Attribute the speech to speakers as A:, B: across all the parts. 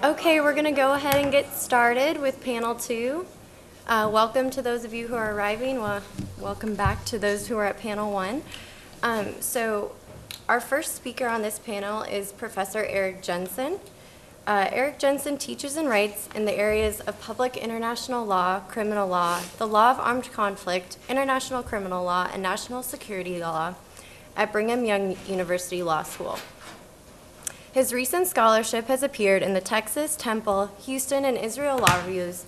A: Okay, we're going to go ahead and get started with panel 2. Welcome to those of you who are arriving. Welcome back to those who are at panel 1. So our first speaker on this panel is Professor Eric Jensen. Eric Jensen teaches and writes in the areas of public international law, criminal law, the law of armed conflict, international criminal law, and national security law at Brigham Young University Law School. His recent scholarship has appeared in the Texas, Temple, Houston, and Israel Law Reviews,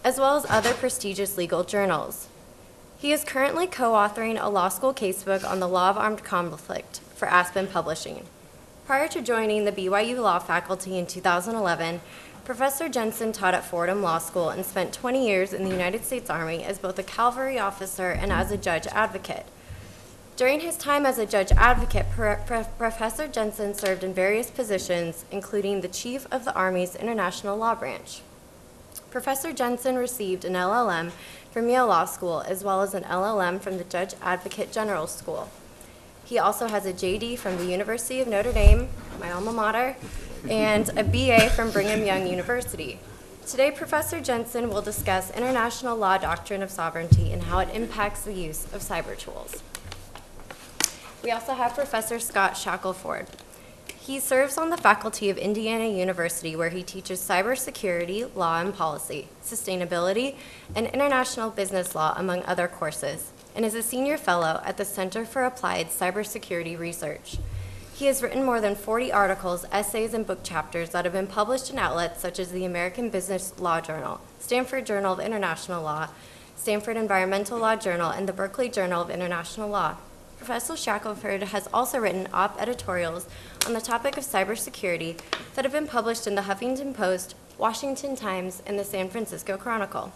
A: as well as other prestigious legal journals. He is currently co-authoring a law school casebook on the law of armed conflict for Aspen Publishing. Prior to joining the BYU Law faculty in 2011, Professor Jensen taught at Fordham Law School and spent 20 years in the United States Army as both a cavalry officer and as a judge advocate. During his time as a judge advocate, Professor Jensen served in various positions, including the chief of the Army's International Law Branch. Professor Jensen received an LLM from Yale Law School, as well as an LLM from the Judge Advocate General School. He also has a JD from the University of Notre Dame, my alma mater, and a BA from Brigham Young University. Today, Professor Jensen will discuss international law doctrine of sovereignty and how it impacts the use of cyber tools. We also have Professor Scott Shackelford. He serves on the faculty of Indiana University, where he teaches cybersecurity, law and policy, sustainability, and international business law, among other courses, and is a senior fellow at the Center for Applied Cybersecurity Research. He has written more than 40 articles, essays, and book chapters that have been published in outlets such as the American Business Law Journal, Stanford Journal of International Law, Stanford Environmental Law Journal, and the Berkeley Journal of International Law. Professor Shackelford has also written op editorials on the topic of cybersecurity that have been published in the Huffington Post, Washington Times, and the San Francisco Chronicle.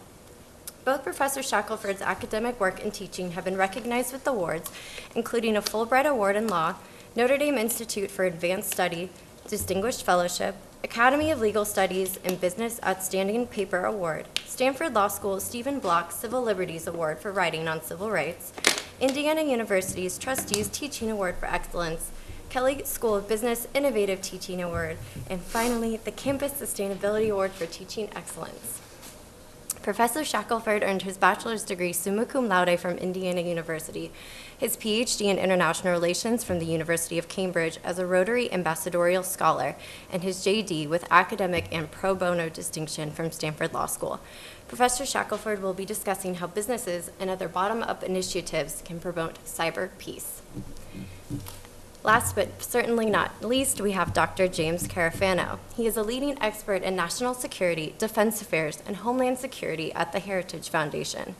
A: Both Professor Shackelford's academic work and teaching have been recognized with awards, including a Fulbright Award in Law, Notre Dame Institute for Advanced Study, Distinguished Fellowship, Academy of Legal Studies and Business Outstanding Paper Award, Stanford Law School Stephen Block Civil Liberties Award for writing on civil rights, Indiana University's Trustees Teaching Award for Excellence, Kelley School of Business Innovative Teaching Award, and finally, the Campus Sustainability Award for Teaching Excellence. Professor Shackelford earned his bachelor's degree summa cum laude from Indiana University, his PhD in International Relations from the University of Cambridge as a Rotary Ambassadorial Scholar, and his JD with academic and pro bono distinction from Stanford Law School. Professor Shackelford will be discussing how businesses and other bottom-up initiatives can promote cyber peace. Last but certainly not least, we have Dr. James Carafano. He is a leading expert in national security, defense affairs, and homeland security at the Heritage Foundation.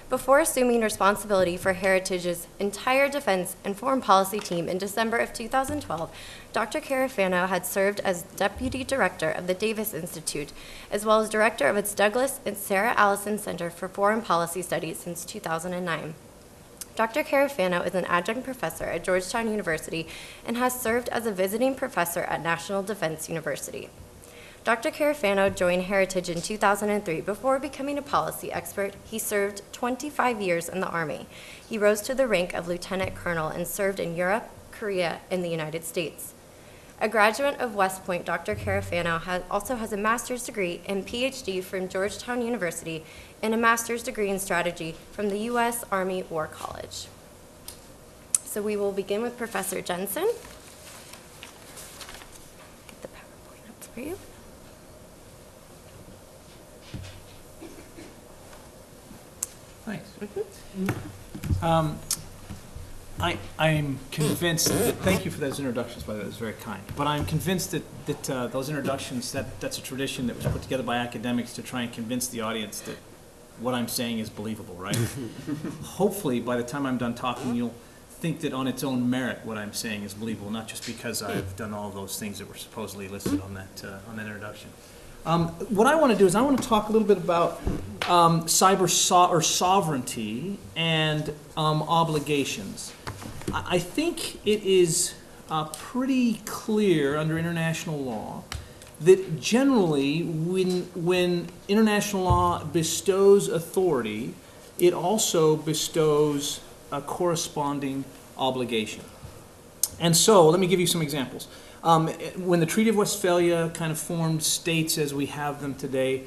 A: Before assuming responsibility for Heritage's entire defense and foreign policy team in December of 2012, Dr. Carafano had served as Deputy Director of the Davis Institute, as well as Director of its Douglas and Sarah Allison Center for Foreign Policy Studies since 2009. Dr. Carafano is an adjunct professor at Georgetown University and has served as a visiting professor at National Defense University. Dr. Carafano joined Heritage in 2003. Before becoming a policy expert, he served 25 years in the Army. He rose to the rank of lieutenant colonel and served in Europe, Korea, and the United States. A graduate of West Point, Dr. Carafano also has a master's degree and PhD from Georgetown University and a master's degree in strategy from the U.S. Army War College. So we will begin with Professor Jensen. Get the PowerPoint up for you.
B: Thanks. I'm convinced that, thank you for those introductions, by the way, that was very kind. But I'm convinced that those introductions, that's a tradition that was put together by academics to try and convince the audience that what I'm saying is believable, right? Hopefully, by the time I'm done talking, you'll think that on its own merit what I'm saying is believable, not just because I've done all those things that were supposedly listed on that introduction. What I want to do is I want to talk a little bit about sovereignty and obligations. I think it is pretty clear under international law that generally when international law bestows authority, it also bestows a corresponding obligation. And so, let me give you some examples. When the Treaty of Westphalia kind of formed states as we have them today,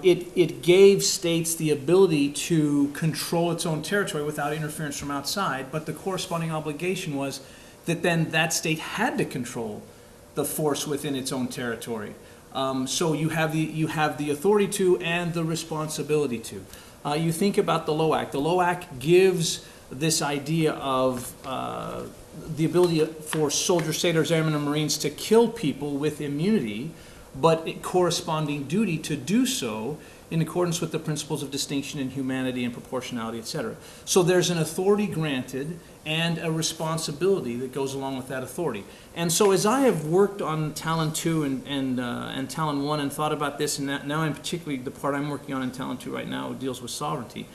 B: it gave states the ability to control its own territory without interference from outside, but the corresponding obligation was that then that state had to control the force within its own territory. So you have the authority to and the responsibility to. You think about the LOAC. The LOAC gives this idea of the ability for soldiers, sailors, airmen, and Marines to kill people with immunity, but a corresponding duty to do so in accordance with the principles of distinction and humanity and proportionality, etc. So there's an authority granted and a responsibility that goes along with that authority. And so as I have worked on Talon 2 and Talon 1 and thought about this, and now I'm particularly the part I'm working on in Talon 2 right now deals with sovereignty.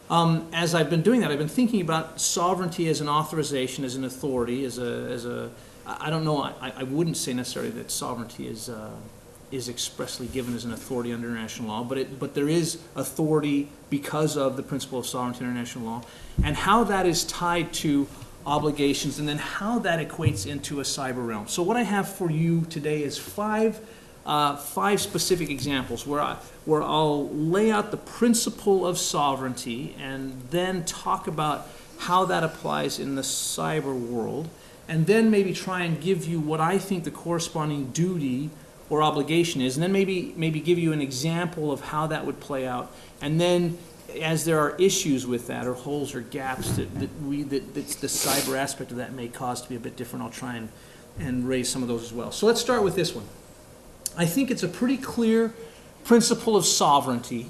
B: As I've been doing that, I've been thinking about sovereignty as an authorization, as an authority, I don't know, I wouldn't say necessarily that sovereignty is expressly given as an authority under international law, but there is authority because of the principle of sovereignty in international law, and how that is tied to obligations, and then how that equates into a cyber realm. So what I have for you today is five specific examples where I'll lay out the principle of sovereignty and then talk about how that applies in the cyber world, and then maybe try and give you what I think the corresponding duty or obligation is, and then maybe give you an example of how that would play out, and then as there are issues with that or holes or gaps that the cyber aspect of that may cause to be a bit different, I'll try and raise some of those as well. So let's start with this one. I think it's a pretty clear principle of sovereignty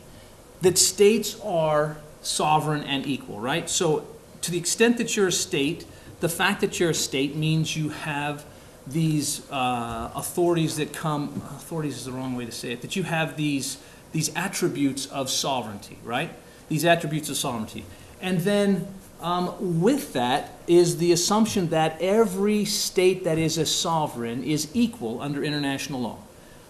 B: that states are sovereign and equal, right? So to the extent that you're a state, the fact that you're a state means you have these authorities that come, authorities is the wrong way to say it, that you have these attributes of sovereignty, right? These attributes of sovereignty. And then with that is the assumption that every state that is a sovereign is equal under international law.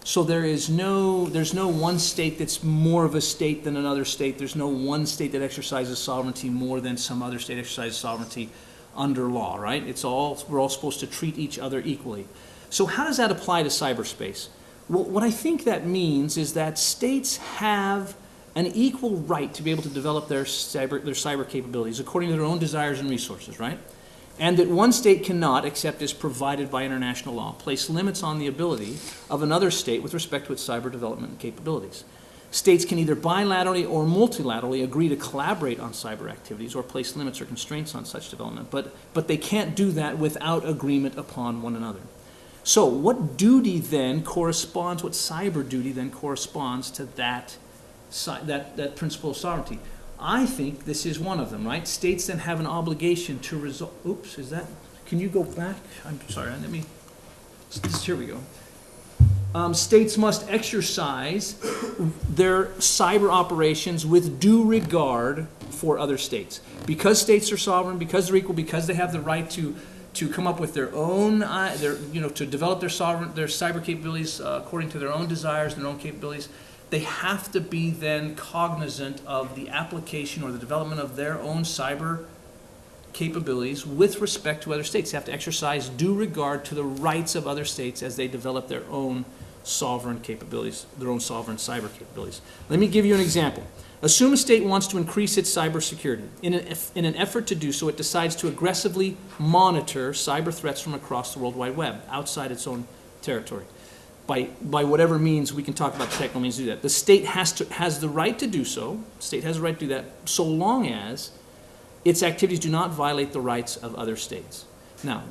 B: So there's no one state that's more of a state than another state. There's no one state that exercises sovereignty more than some other state exercises sovereignty under law, right? We're all supposed to treat each other equally. So how does that apply to cyberspace? Well, what I think that means is that states have an equal right to be able to develop their cyber capabilities according to their own desires and resources, right? And that one state cannot, except as provided by international law, place limits on the ability of another state with respect to its cyber development capabilities. States can either bilaterally or multilaterally agree to collaborate on cyber activities or place limits or constraints on such development, but they can't do that without agreement upon one another. So what duty then corresponds, what cyber duty then corresponds to that principle of sovereignty? I think this is one of them, right? States then have an obligation to resolve, can you go back? I'm sorry, here we go. States must exercise their cyber operations with due regard for other states. Because states are sovereign, because they're equal, because they have the right to come up with their own, to develop their cyber capabilities according to their own desires and their own capabilities, they have to be then cognizant of the application or the development of their own cyber capabilities with respect to other states. They have to exercise due regard to the rights of other states as they develop their own sovereign capabilities, their own sovereign cyber capabilities. Let me give you an example. Assume a state wants to increase its cyber security. In an effort to do so, it decides to aggressively monitor cyber threats from across the World Wide Web, outside its own territory. By whatever means, we can talk about the technical means to do that. The state has the right to do so. The state has the right to do that so long as its activities do not violate the rights of other states. Now,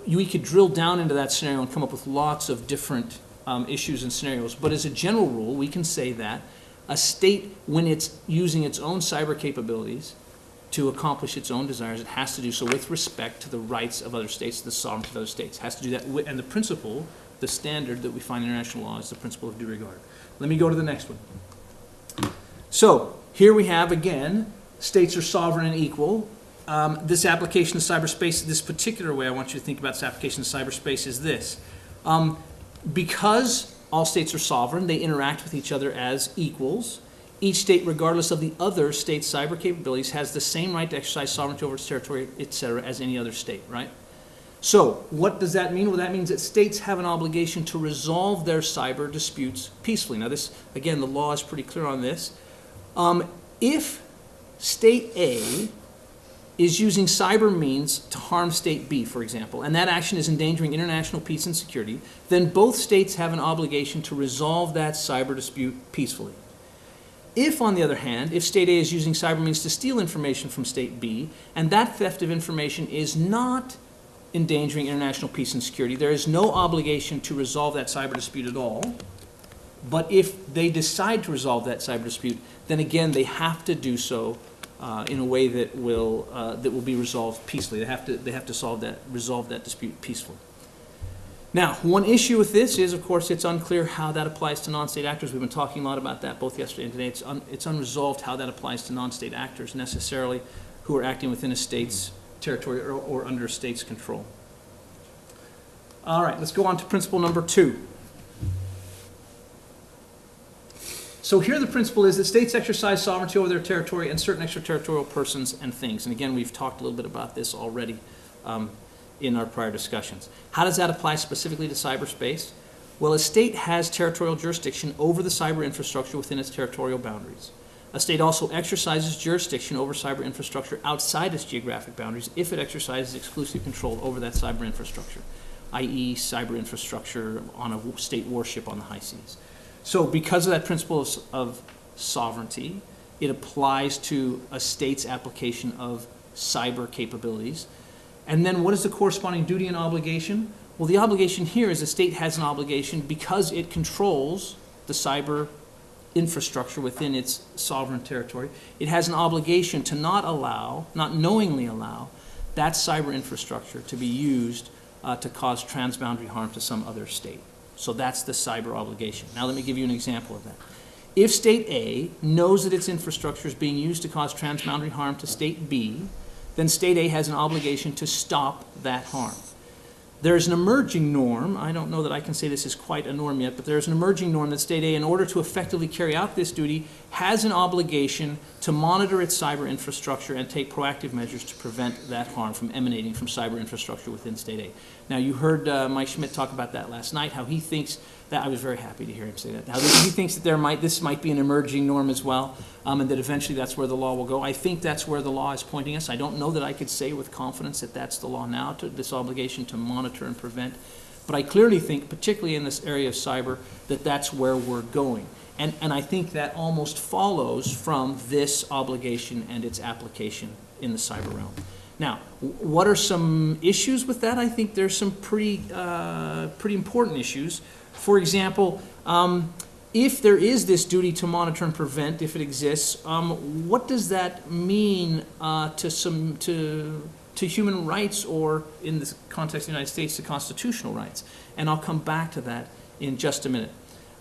B: we could drill down into that scenario and come up with lots of different issues and scenarios, but as a general rule, we can say that a state, when it's using its own cyber capabilities to accomplish its own desires, it has to do so with respect to the rights of other states, the sovereignty of other states. It has to do that, and the principle, the standard that we find in international law is the principle of due regard. Let me go to the next one. So here we have, again, states are sovereign and equal. This application of cyberspace, this particular way I want you to think about this application of cyberspace is this. Because all states are sovereign, they interact with each other as equals. Each state, regardless of the other state's cyber capabilities, has the same right to exercise sovereignty over its territory, etc., as any other state, right? So what does that mean? Well, that means that states have an obligation to resolve their cyber disputes peacefully. Now this, again, the law is pretty clear on this. If state A is using cyber means to harm state B, for example, and that action is endangering international peace and security, then both states have an obligation to resolve that cyber dispute peacefully. If, on the other hand, if state A is using cyber means to steal information from state B, and that theft of information is not endangering international peace and security, there is no obligation to resolve that cyber dispute at all. But if they decide to resolve that cyber dispute, then again they have to do so in a way that will be resolved peacefully. They have to resolve that dispute peacefully. Now, one issue with this is, of course, it's unclear how that applies to non-state actors. We've been talking a lot about that both yesterday and today. It's unresolved how that applies to non-state actors necessarily who are acting within a state's territory or under a state's control. All right, let's go on to principle number 2. So here the principle is that states exercise sovereignty over their territory and certain extraterritorial persons and things. And again, we've talked a little bit about this already in our prior discussions. How does that apply specifically to cyberspace? Well, a state has territorial jurisdiction over the cyber infrastructure within its territorial boundaries. A state also exercises jurisdiction over cyber infrastructure outside its geographic boundaries if it exercises exclusive control over that cyber infrastructure, i.e. cyber infrastructure on a state warship on the high seas. So because of that principle of sovereignty, it applies to a state's application of cyber capabilities. And then what is the corresponding duty and obligation? Well, the obligation here is the state has an obligation because it controls the cyber infrastructure within its sovereign territory. It has an obligation to not knowingly allow that cyber infrastructure to be used to cause transboundary harm to some other state. So that's the cyber obligation. Now let me give you an example of that. If state A knows that its infrastructure is being used to cause transboundary harm to state B, then state A has an obligation to stop that harm. There's an emerging norm. I don't know that I can say this is quite a norm yet, but there's an emerging norm that state A, in order to effectively carry out this duty, has an obligation to monitor its cyber infrastructure and take proactive measures to prevent that harm from emanating from cyber infrastructure within state A. Now, you heard Mike Schmidt talk about that last night, how he thinks that, I was very happy to hear him say that, how he thinks that this might be an emerging norm as well, and that eventually that's where the law will go. I think that's where the law is pointing us. I don't know that I could say with confidence that that's the law now, this obligation to monitor and prevent. But I clearly think, particularly in this area of cyber, that that's where we're going. And I think that almost follows from this obligation and its application in the cyber realm. Now, what are some issues with that? I think there's some pretty important issues. For example, if there is this duty to monitor and prevent, if it exists, what does that mean to human rights, or in this context of the United States, to constitutional rights? And I'll come back to that in just a minute.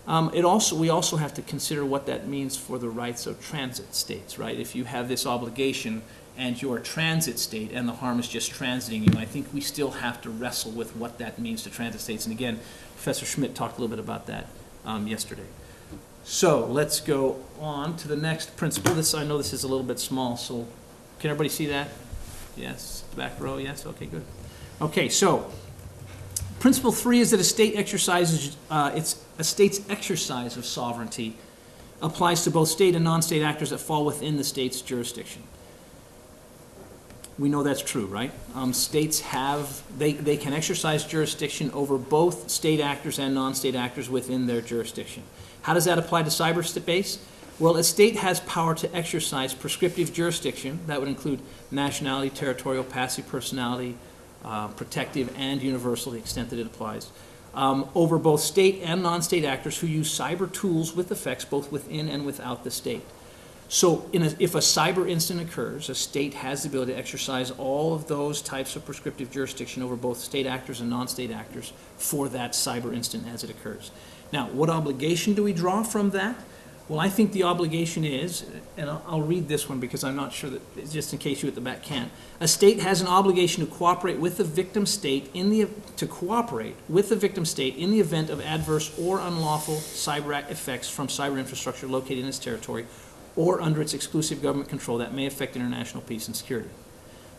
B: We also have to consider what that means for the rights of transit states, right? If you have this obligation and you're a transit state and the harm is just transiting you, I think we still have to wrestle with what that means to transit states. And again, Professor Schmidt talked a little bit about that yesterday. So let's go on to the next principle. I know this is a little bit small, so can everybody see that? Yes, the back row, yes, okay, good. Okay, so principle 3 is that a state exercises, a state's exercise of sovereignty applies to both state and non-state actors that fall within the state's jurisdiction. We know that's true, right? States they can exercise jurisdiction over both state actors and non-state actors within their jurisdiction. How does that apply to cyberspace? Well, a state has power to exercise prescriptive jurisdiction. That would include nationality, territorial, passive personality, protective, and universal, to the extent that it applies, over both state and non-state actors who use cyber tools with effects both within and without the state. So if a cyber incident occurs, a state has the ability to exercise all of those types of prescriptive jurisdiction over both state actors and non-state actors for that cyber incident as it occurs. Now, what obligation do we draw from that? Well, I think the obligation is, and I'll read this one because I'm not sure that, just in case you at the back can't. A state has an obligation to cooperate with the victim state in the event of adverse or unlawful cyber effects from cyber infrastructure located in its territory or under its exclusive government control that may affect international peace and security.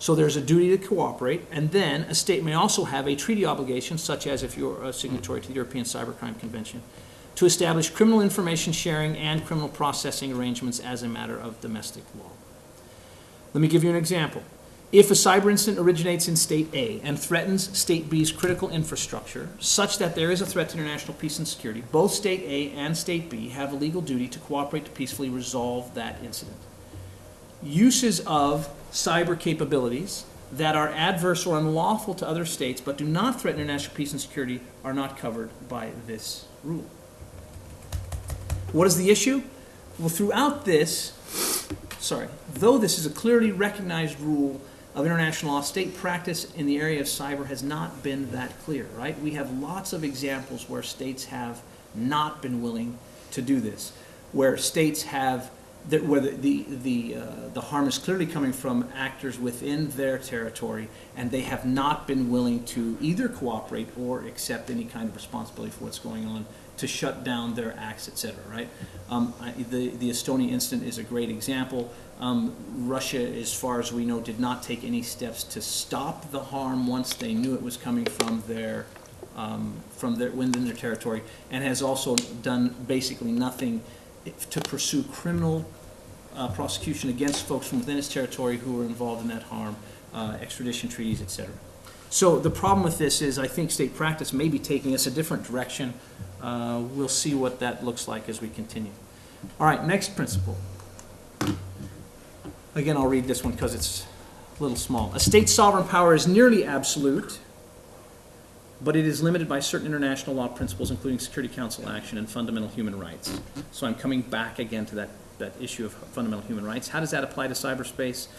B: So there's a duty to cooperate, and then a state may also have a treaty obligation, such as if you're a signatory to the European Cybercrime Convention, to establish criminal information sharing and criminal processing arrangements as a matter of domestic law. Let me give you an example. If a cyber incident originates in State A and threatens State B's critical infrastructure, such that there is a threat to international peace and security, both State A and State B have a legal duty to cooperate to peacefully resolve that incident. Uses of cyber capabilities that are adverse or unlawful to other states but do not threaten international peace and security are not covered by this rule. What is the issue? Well, throughout this, though this is a clearly recognized rule of international law, state practice in the area of cyber has not been that clear, right? We have lots of examples where states have not been willing to do this, where states have, where the harm is clearly coming from actors within their territory, and they have not been willing to either cooperate or accept any kind of responsibility for what's going on, to shut down their acts, etc., right? The Estonia incident is a great example. Russia, as far as we know, did not take any steps to stop the harm once they knew it was coming from within their territory, and has also done basically nothing to pursue criminal prosecution against folks from within its territory who were involved in that harm, extradition treaties, etc. So the problem with this is I think state practice may be taking us a different direction. We'll see what that looks like as we continue. All right, next principle. Again, I'll read this one because it's a little small. A state's sovereign power is nearly absolute, but it is limited by certain international law principles, including Security Council action and fundamental human rights. So I'm coming back again to that issue of fundamental human rights. How does that apply to cyberspace?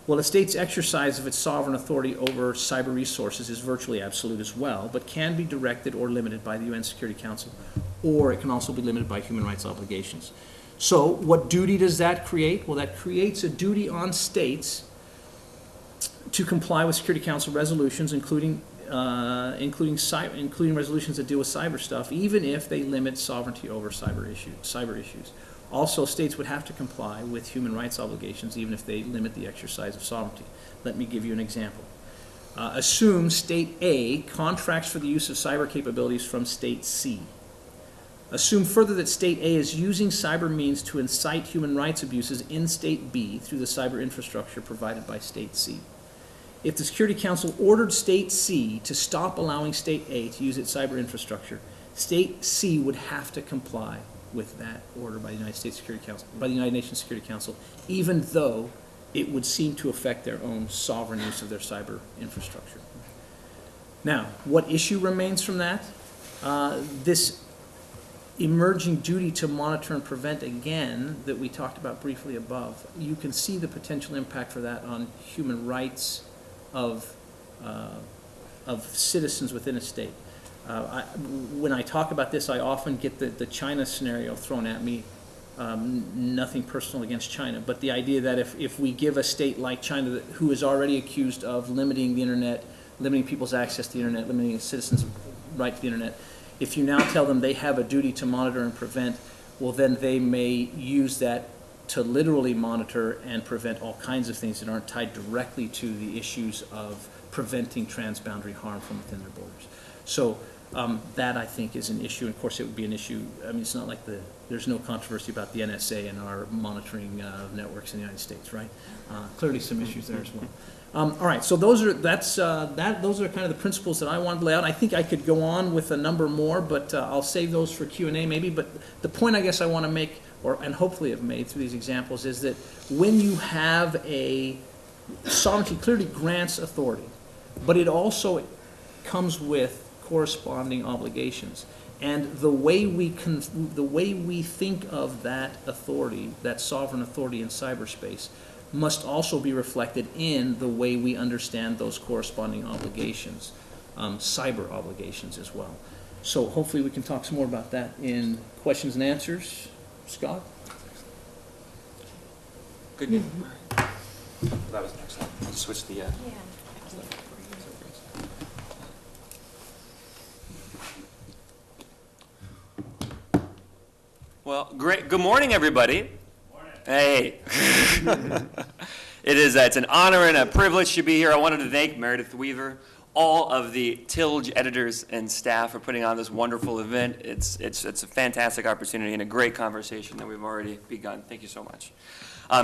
B: Well, a state's exercise of its sovereign authority over cyber resources is virtually absolute as well, but can be directed or limited by the UN Security Council, or it can also be limited by human rights obligations. So what duty does that create? Well, that creates a duty on states to comply with Security Council resolutions, including resolutions that deal with cyber stuff, even if they limit sovereignty over cyber issues. Also, states would have to comply with human rights obligations, even if they limit the exercise of sovereignty. Let me give you an example. Assume State A contracts for the use of cyber capabilities from State C. Assume further that State A is using cyber means to incite human rights abuses in State B through the cyber infrastructure provided by State C. If the Security Council ordered State C to stop allowing State A to use its cyber infrastructure, State C would have to comply with that order by the United States Security Council, by the United Nations Security Council, even though it would seem to affect their own sovereign use of their cyber infrastructure. Now, what issue remains from that? This emerging duty to monitor and prevent, again, that we talked about briefly above. You can see the potential impact for that on human rights of citizens within a state. When I talk about this, I often get the China scenario thrown at me. Nothing personal against China, but the idea that if we give a state like China, who is already accused of limiting the internet, limiting people's access to the internet, limiting citizens' right to the internet, if you now tell them they have a duty to monitor and prevent, well, then they may use that to literally monitor and prevent all kinds of things that aren't tied directly to the issues of preventing transboundary harm from within their borders. So that, I think, is an issue. And of course, it would be an issue. I mean, it's not like there's no controversy about the NSA and our monitoring networks in the United States, right? Clearly some issues there as well. All right, so those are those are kind of the principles that I wanted to lay out. I think I could go on with a number more, but I'll save those for Q&A maybe. But the point I guess I want to make, and hopefully have made through these examples, is that when you have sovereignty clearly grants authority, but it also comes with corresponding obligations. And the way we think of that authority, that sovereign authority in cyberspace, must also be reflected in the way we understand those corresponding obligations, cyber obligations as well. So hopefully we can talk some more about that in questions and answers. Scott?
C: Good. That was excellent. I'll switch the...
A: Yeah.
C: Well, great. Good morning, everybody. Morning. Hey. It's an honor and a privilege to be here. I wanted to thank Meredith Weaver, all of the TILJ editors and staff for putting on this wonderful event. It's a fantastic opportunity and a great conversation that we've already begun. Thank you so much.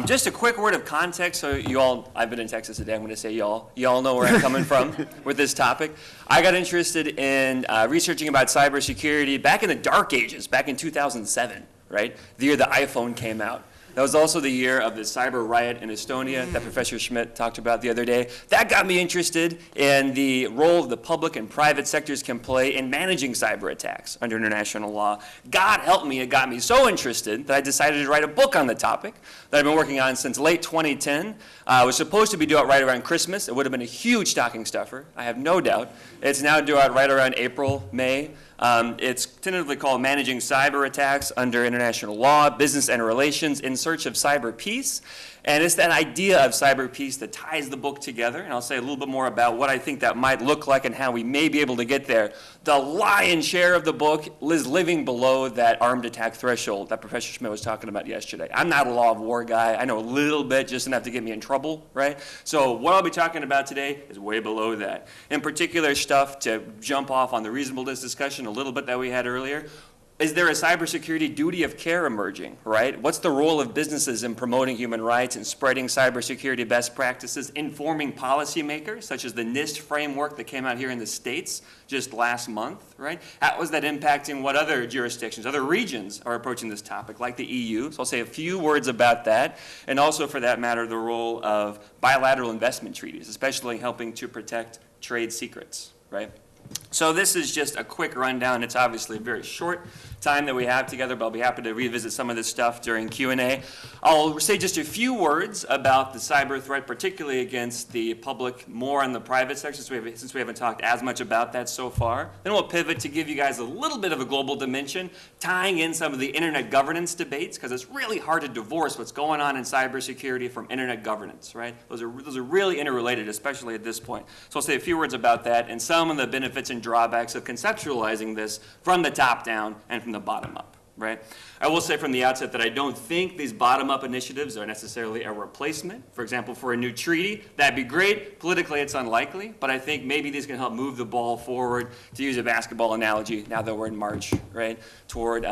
C: Just a quick word of context, so you all, I've been in Texas today, I'm going to say y'all know where I'm coming from with this topic. I got interested in researching about cybersecurity back in the dark ages, back in 2007, right? The year the iPhone came out. That was also the year of the cyber riot in Estonia that Professor Schmidt talked about the other day. That got me interested in the role the public and private sectors can play in managing cyber attacks under international law. God help me, it got me so interested that I decided to write a book on the topic that I've been working on since late 2010. I was supposed to be due out right around Christmas. It would have been a huge stocking stuffer, I have no doubt. It's now due out right around April, May. It's tentatively called Managing Cyber Attacks Under International Law, Business and Relations in Search of Cyber Peace. And it's that idea of cyber peace that ties the book together. And I'll say a little bit more about what I think that might look like and how we may be able to get there. The lion's share of the book is living below that armed attack threshold that Professor Schmidt was talking about yesterday. I'm not a law of war guy. I know a little bit, just enough to get me in trouble, right? So what I'll be talking about today is way below that. In particular, stuff to jump off on the reasonableness discussion a little bit that we had earlier. Is there a cybersecurity duty of care emerging, right? What's the role of businesses in promoting human rights and spreading cybersecurity best practices, informing policymakers, such as the NIST framework that came out here in the States just last month, right? How is that impacting what other jurisdictions, other regions are approaching this topic, like the EU? So I'll say a few words about that, and also, for that matter, the role of bilateral investment treaties, especially helping to protect trade secrets, right? So this is just a quick rundown. It's obviously a very short time that we have together, but I'll be happy to revisit some of this stuff during Q&A. I'll say just a few words about the cyber threat, particularly against the public, more in the private sector, since we haven't talked as much about that so far. Then we'll pivot to give you guys a little bit of a global dimension, tying in some of the internet governance debates, because it's really hard to divorce what's going on in cybersecurity from internet governance, right? Those are really interrelated, especially at this point. So I'll say a few words about that and some of the benefits and drawbacks of conceptualizing this from the top down and from the bottom up, right? I will say from the outset that I don't think these bottom-up initiatives are necessarily a replacement. For example, for a new treaty, that'd be great. Politically, it's unlikely, but I think maybe these can help move the ball forward, to use a basketball analogy, now that we're in March, right, toward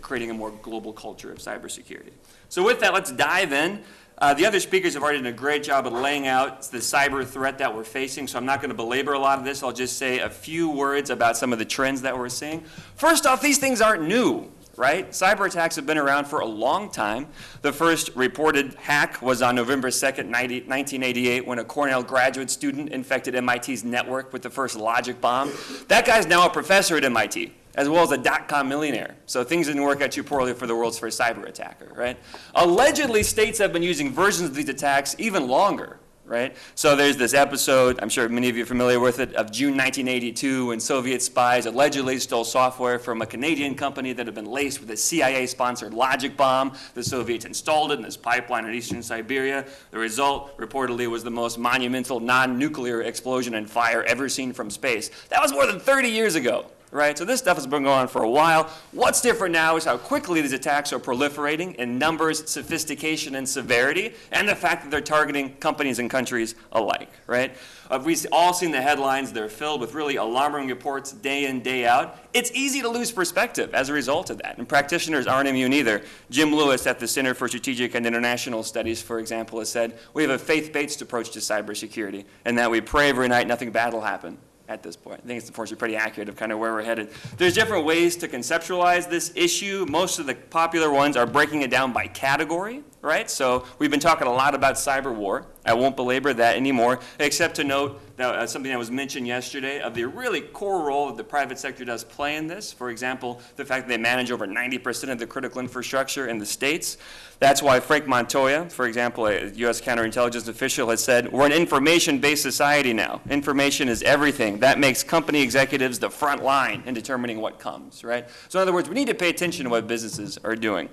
C: creating a more global culture of cybersecurity. So with that, let's dive in. The other speakers have already done a great job of laying out the cyber threat that we're facing, so I'm not going to belabor a lot of this. I'll just say a few words about some of the trends that we're seeing. First off, these things aren't new, right? Cyber attacks have been around for a long time. The first reported hack was on November 2nd, 1988, when a Cornell graduate student infected MIT's network with the first logic bomb. That guy's now a professor at MIT, as well as a dot-com millionaire. So things didn't work out too poorly for the world's first cyber attacker, right? Allegedly, states have been using versions of these attacks even longer, right? So there's this episode, I'm sure many of you are familiar with it, of June 1982, when Soviet spies allegedly stole software from a Canadian company that had been laced with a CIA-sponsored logic bomb. The Soviets installed it in this pipeline in eastern Siberia. The result, reportedly, was the most monumental non-nuclear explosion and fire ever seen from space. That was more than 30 years ago. Right? So this stuff has been going on for a while. What's different now is how quickly these attacks are proliferating in numbers, sophistication, and severity, and the fact that they're targeting companies and countries alike, right? We've all seen the headlines. They're filled with really alarming reports day in, day out. It's easy to lose perspective as a result of that, and practitioners aren't immune either. Jim Lewis at the Center for Strategic and International Studies, for example, has said, we have a faith-based approach to cybersecurity, and that we pray every night nothing bad will happen. At this point, I think it's unfortunately pretty accurate of kind of where we're headed. There's different ways to conceptualize this issue. Most of the popular ones are breaking it down by category, right? So we've been talking a lot about cyber war. I won't belabor that anymore, except to note that something that was mentioned yesterday of the really core role that the private sector does play in this. For example, the fact that they manage over 90% of the critical infrastructure in the states. That's why Frank Montoya, for example, a U.S. counterintelligence official, has said, we're an information-based society now. Information is everything. That makes company executives the front line in determining what comes, right? So in other words, we need to pay attention to what businesses are doing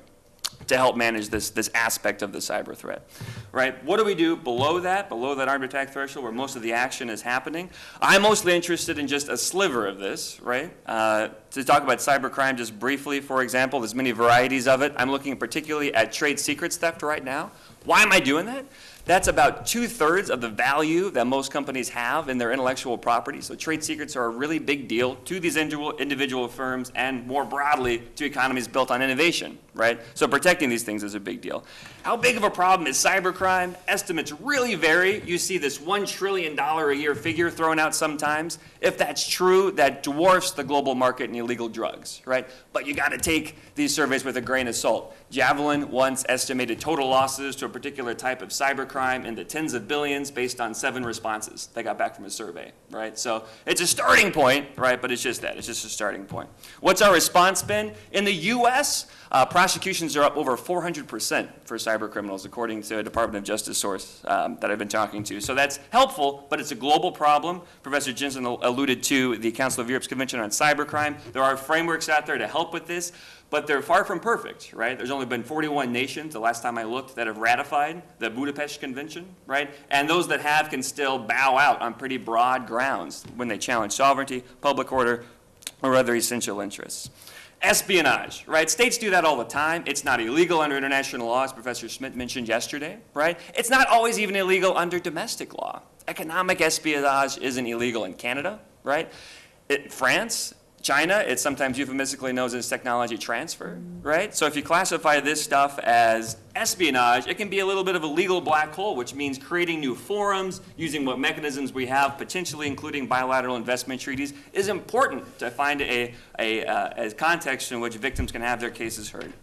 C: to help manage this aspect of the cyber threat, right? What do we do below that armed attack threshold where most of the action is happening? I'm mostly interested in just a sliver of this, right? to talk about cybercrime just briefly, for example, there's many varieties of it. I'm looking particularly at trade secrets theft right now. Why am I doing that? That's about 2/3 of the value that most companies have in their intellectual property. So trade secrets are a really big deal to these individual firms and more broadly to economies built on innovation, right? So protecting these things is a big deal. How big of a problem is cybercrime? Estimates really vary. You see this $1 trillion a year figure thrown out sometimes. If that's true, that dwarfs the global market in illegal drugs, right? But you got to take these surveys with a grain of salt. Javelin once estimated total losses to a particular type of cybercrime in the tens of billions based on 7 responses they got back from a survey, right? So it's a starting point, right? But it's just that. It's just a starting point. What's our response been? In the U.S., prosecutions are up over 400% for cyber criminals, according to a Department of Justice source that I've been talking to. So that's helpful, but it's a global problem. Professor Jensen alluded to the Council of Europe's Convention on Cybercrime. There are frameworks out there to help with this, but they're far from perfect, right? There's only been 41 nations, the last time I looked, that have ratified the Budapest Convention, right? And those that have can still bow out on pretty broad grounds when they challenge sovereignty, public order, or other essential interests. Espionage, right? States do that all the time. It's not illegal under international law, as Professor Schmidt mentioned yesterday, right? It's not always even illegal under domestic law. Economic espionage isn't illegal in Canada, right? France, China, it's sometimes euphemistically known as technology transfer, right? So if you classify this stuff as espionage, it can be a little bit of a legal black hole, which means creating new forums, using what mechanisms we have, potentially including bilateral investment treaties, is important to find a context in which victims can have their cases heard.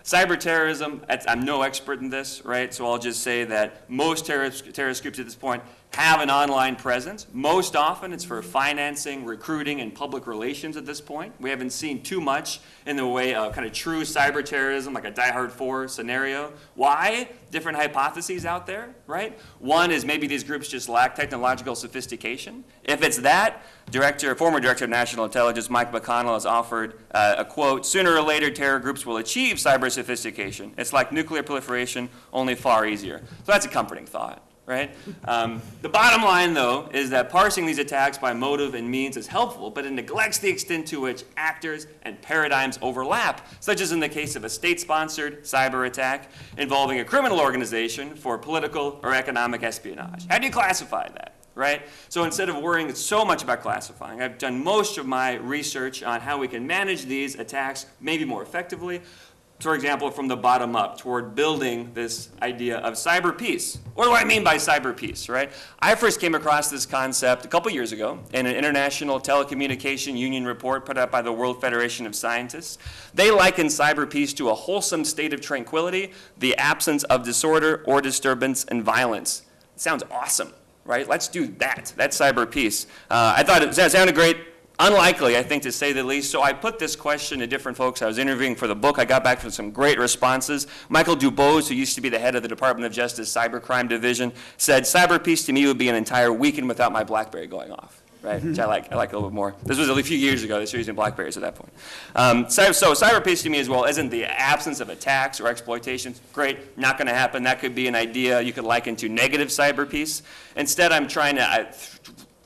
C: Cyber terrorism, I'm no expert in this, right? So I'll just say that most terrorist groups at this point have an online presence. Most often it's for financing, recruiting, and public relations at this point. We haven't seen too much in the way of kind of true cyber terrorism, like a Die Hard 4 scenario. Why? Different hypotheses out there, right? One is maybe these groups just lack technological sophistication. If it's that, former Director of National Intelligence Mike McConnell has offered a quote, "Sooner or later terror groups will achieve cyber sophistication. It's like nuclear proliferation, only far easier." So that's a comforting thought. Right? The bottom line, though, is that parsing these attacks by motive and means is helpful, but it neglects the extent to which actors and paradigms overlap, such as in the case of a state-sponsored cyber attack involving a criminal organization for political or economic espionage. How do you classify that? Right? So instead of worrying so much about classifying, I've done most of my research on how we can manage these attacks maybe more effectively. For example, from the bottom up, toward building this idea of cyber peace. What do I mean by cyber peace, right? I first came across this concept a couple years ago in an International Telecommunication Union report put out by the World Federation of Scientists. They liken cyber peace to a wholesome state of tranquility, the absence of disorder or disturbance and violence. It sounds awesome, right? Let's do that. That's cyber peace. I thought it sounded great. Unlikely, I think, to say the least. So I put this question to different folks I was interviewing for the book. I got back from some great responses. Michael Dubose, who used to be the head of the Department of Justice Cybercrime Division, said, "Cyber peace to me would be an entire weekend without my BlackBerry going off." Right, which I like a little bit more. This was a few years ago. They were using BlackBerries at that point. So cyber peace to me as well isn't the absence of attacks or exploitations. Great, not going to happen. That could be an idea you could liken to negative cyber peace. Instead, I'm trying to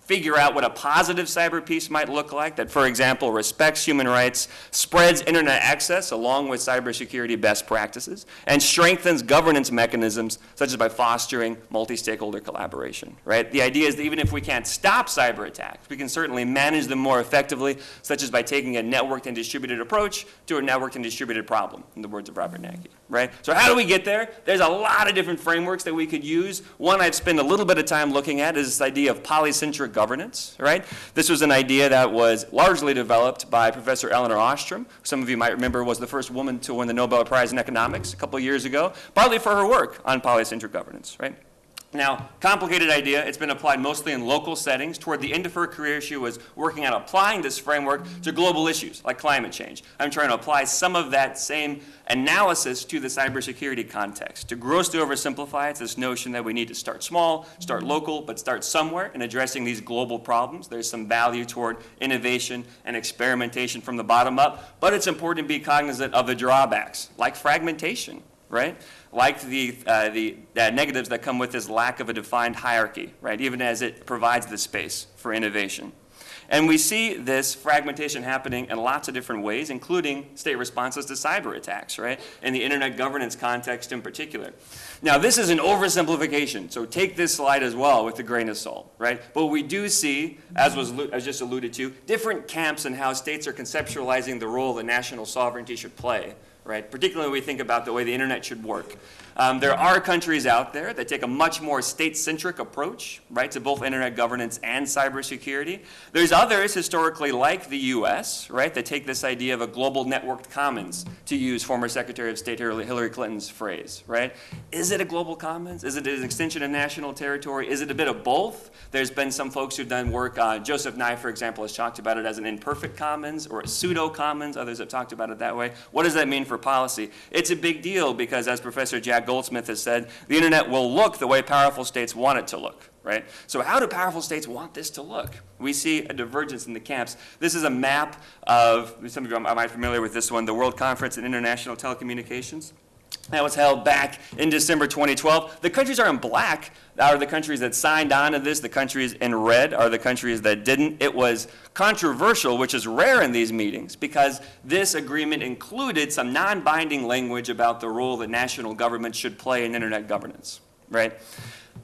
C: figure out what a positive cyber peace might look like that, for example, respects human rights, spreads internet access along with cybersecurity best practices, and strengthens governance mechanisms such as by fostering multi-stakeholder collaboration, right? The idea is that even if we can't stop cyber attacks, we can certainly manage them more effectively, such as by taking a networked and distributed approach to a networked and distributed problem, in the words of Robert Nacky, right? So how do we get there? There's a lot of different frameworks that we could use. One I've spent a little bit of time looking at is this idea of polycentric governance, right? This was an idea that was largely developed by Professor Eleanor Ostrom. Some of you might remember was the first woman to win the Nobel Prize in Economics a couple of years ago, partly for her work on polycentric governance, right? Now, complicated idea. It's been applied mostly in local settings. Toward the end of her career, she was working on applying this framework to global issues like climate change. I'm trying to apply some of that same analysis to the cybersecurity context. To grossly oversimplify, it's this notion that we need to start small, start local, but start somewhere in addressing these global problems. There's some value toward innovation and experimentation from the bottom up, but it's important to be cognizant of the drawbacks, like fragmentation, right? Like the negatives that come with this lack of a defined hierarchy, right? Even as it provides the space for innovation. And we see this fragmentation happening in lots of different ways, including state responses to cyber attacks, right? In the internet governance context in particular. Now, this is an oversimplification, so take this slide as well with a grain of salt, right? But we do see, as just alluded to, different camps in how states are conceptualizing the role that national sovereignty should play, right? Particularly when we think about the way the internet should work. There are countries out there that take a much more state-centric approach, right, to both internet governance and cybersecurity. There's others, historically, like the US, right, that take this idea of a global networked commons, to use former Secretary of State Hillary Clinton's phrase, right? Is it a global commons? Is it an extension of national territory? Is it a bit of both? There's been some folks who've done work, Joseph Nye, for example, has talked about it as an imperfect commons or a pseudo-commons. Others have talked about it that way. What does that mean for policy? It's a big deal because, as Professor Jack Goldsmith has said, the internet will look the way powerful states want it to look, right? So how do powerful states want this to look? We see a divergence in the camps. This is a map of, some of you might be familiar with this one, the World Conference in International Telecommunications. That was held back in December 2012. The countries are in black are the countries that signed on to this. The countries in red are the countries that didn't. It was controversial, which is rare in these meetings, because this agreement included some non-binding language about the role that national governments should play in internet governance, right?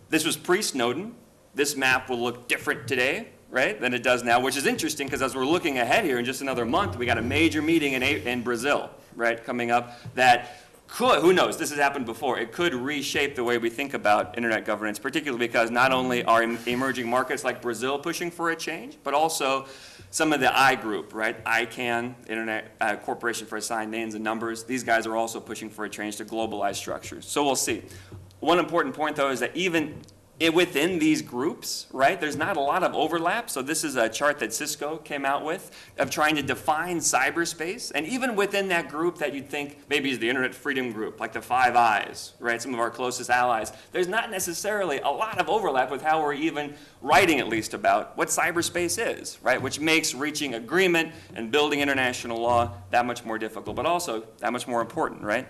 C: This was pre-Snowden. This map will look different today, right, than it does now, which is interesting because as we're looking ahead here in just another month, we got a major meeting in Brazil, right, coming up that could, who knows, this has happened before, it could reshape the way we think about internet governance, particularly because not only are emerging markets like Brazil pushing for a change, but also some of the I group, right, ICANN, Internet Corporation for Assigned Names and Numbers, these guys are also pushing for a change to globalized structures. So we'll see. One important point, though, is that even within these groups, right, there's not a lot of overlap. So this is a chart that Cisco came out with of trying to define cyberspace. And even within that group that you'd think maybe is the Internet Freedom Group, like the Five Eyes, right, some of our closest allies, there's not necessarily a lot of overlap with how we're even writing, at least, about what cyberspace is, right, which makes reaching agreement and building international law that much more difficult, but also that much more important, right?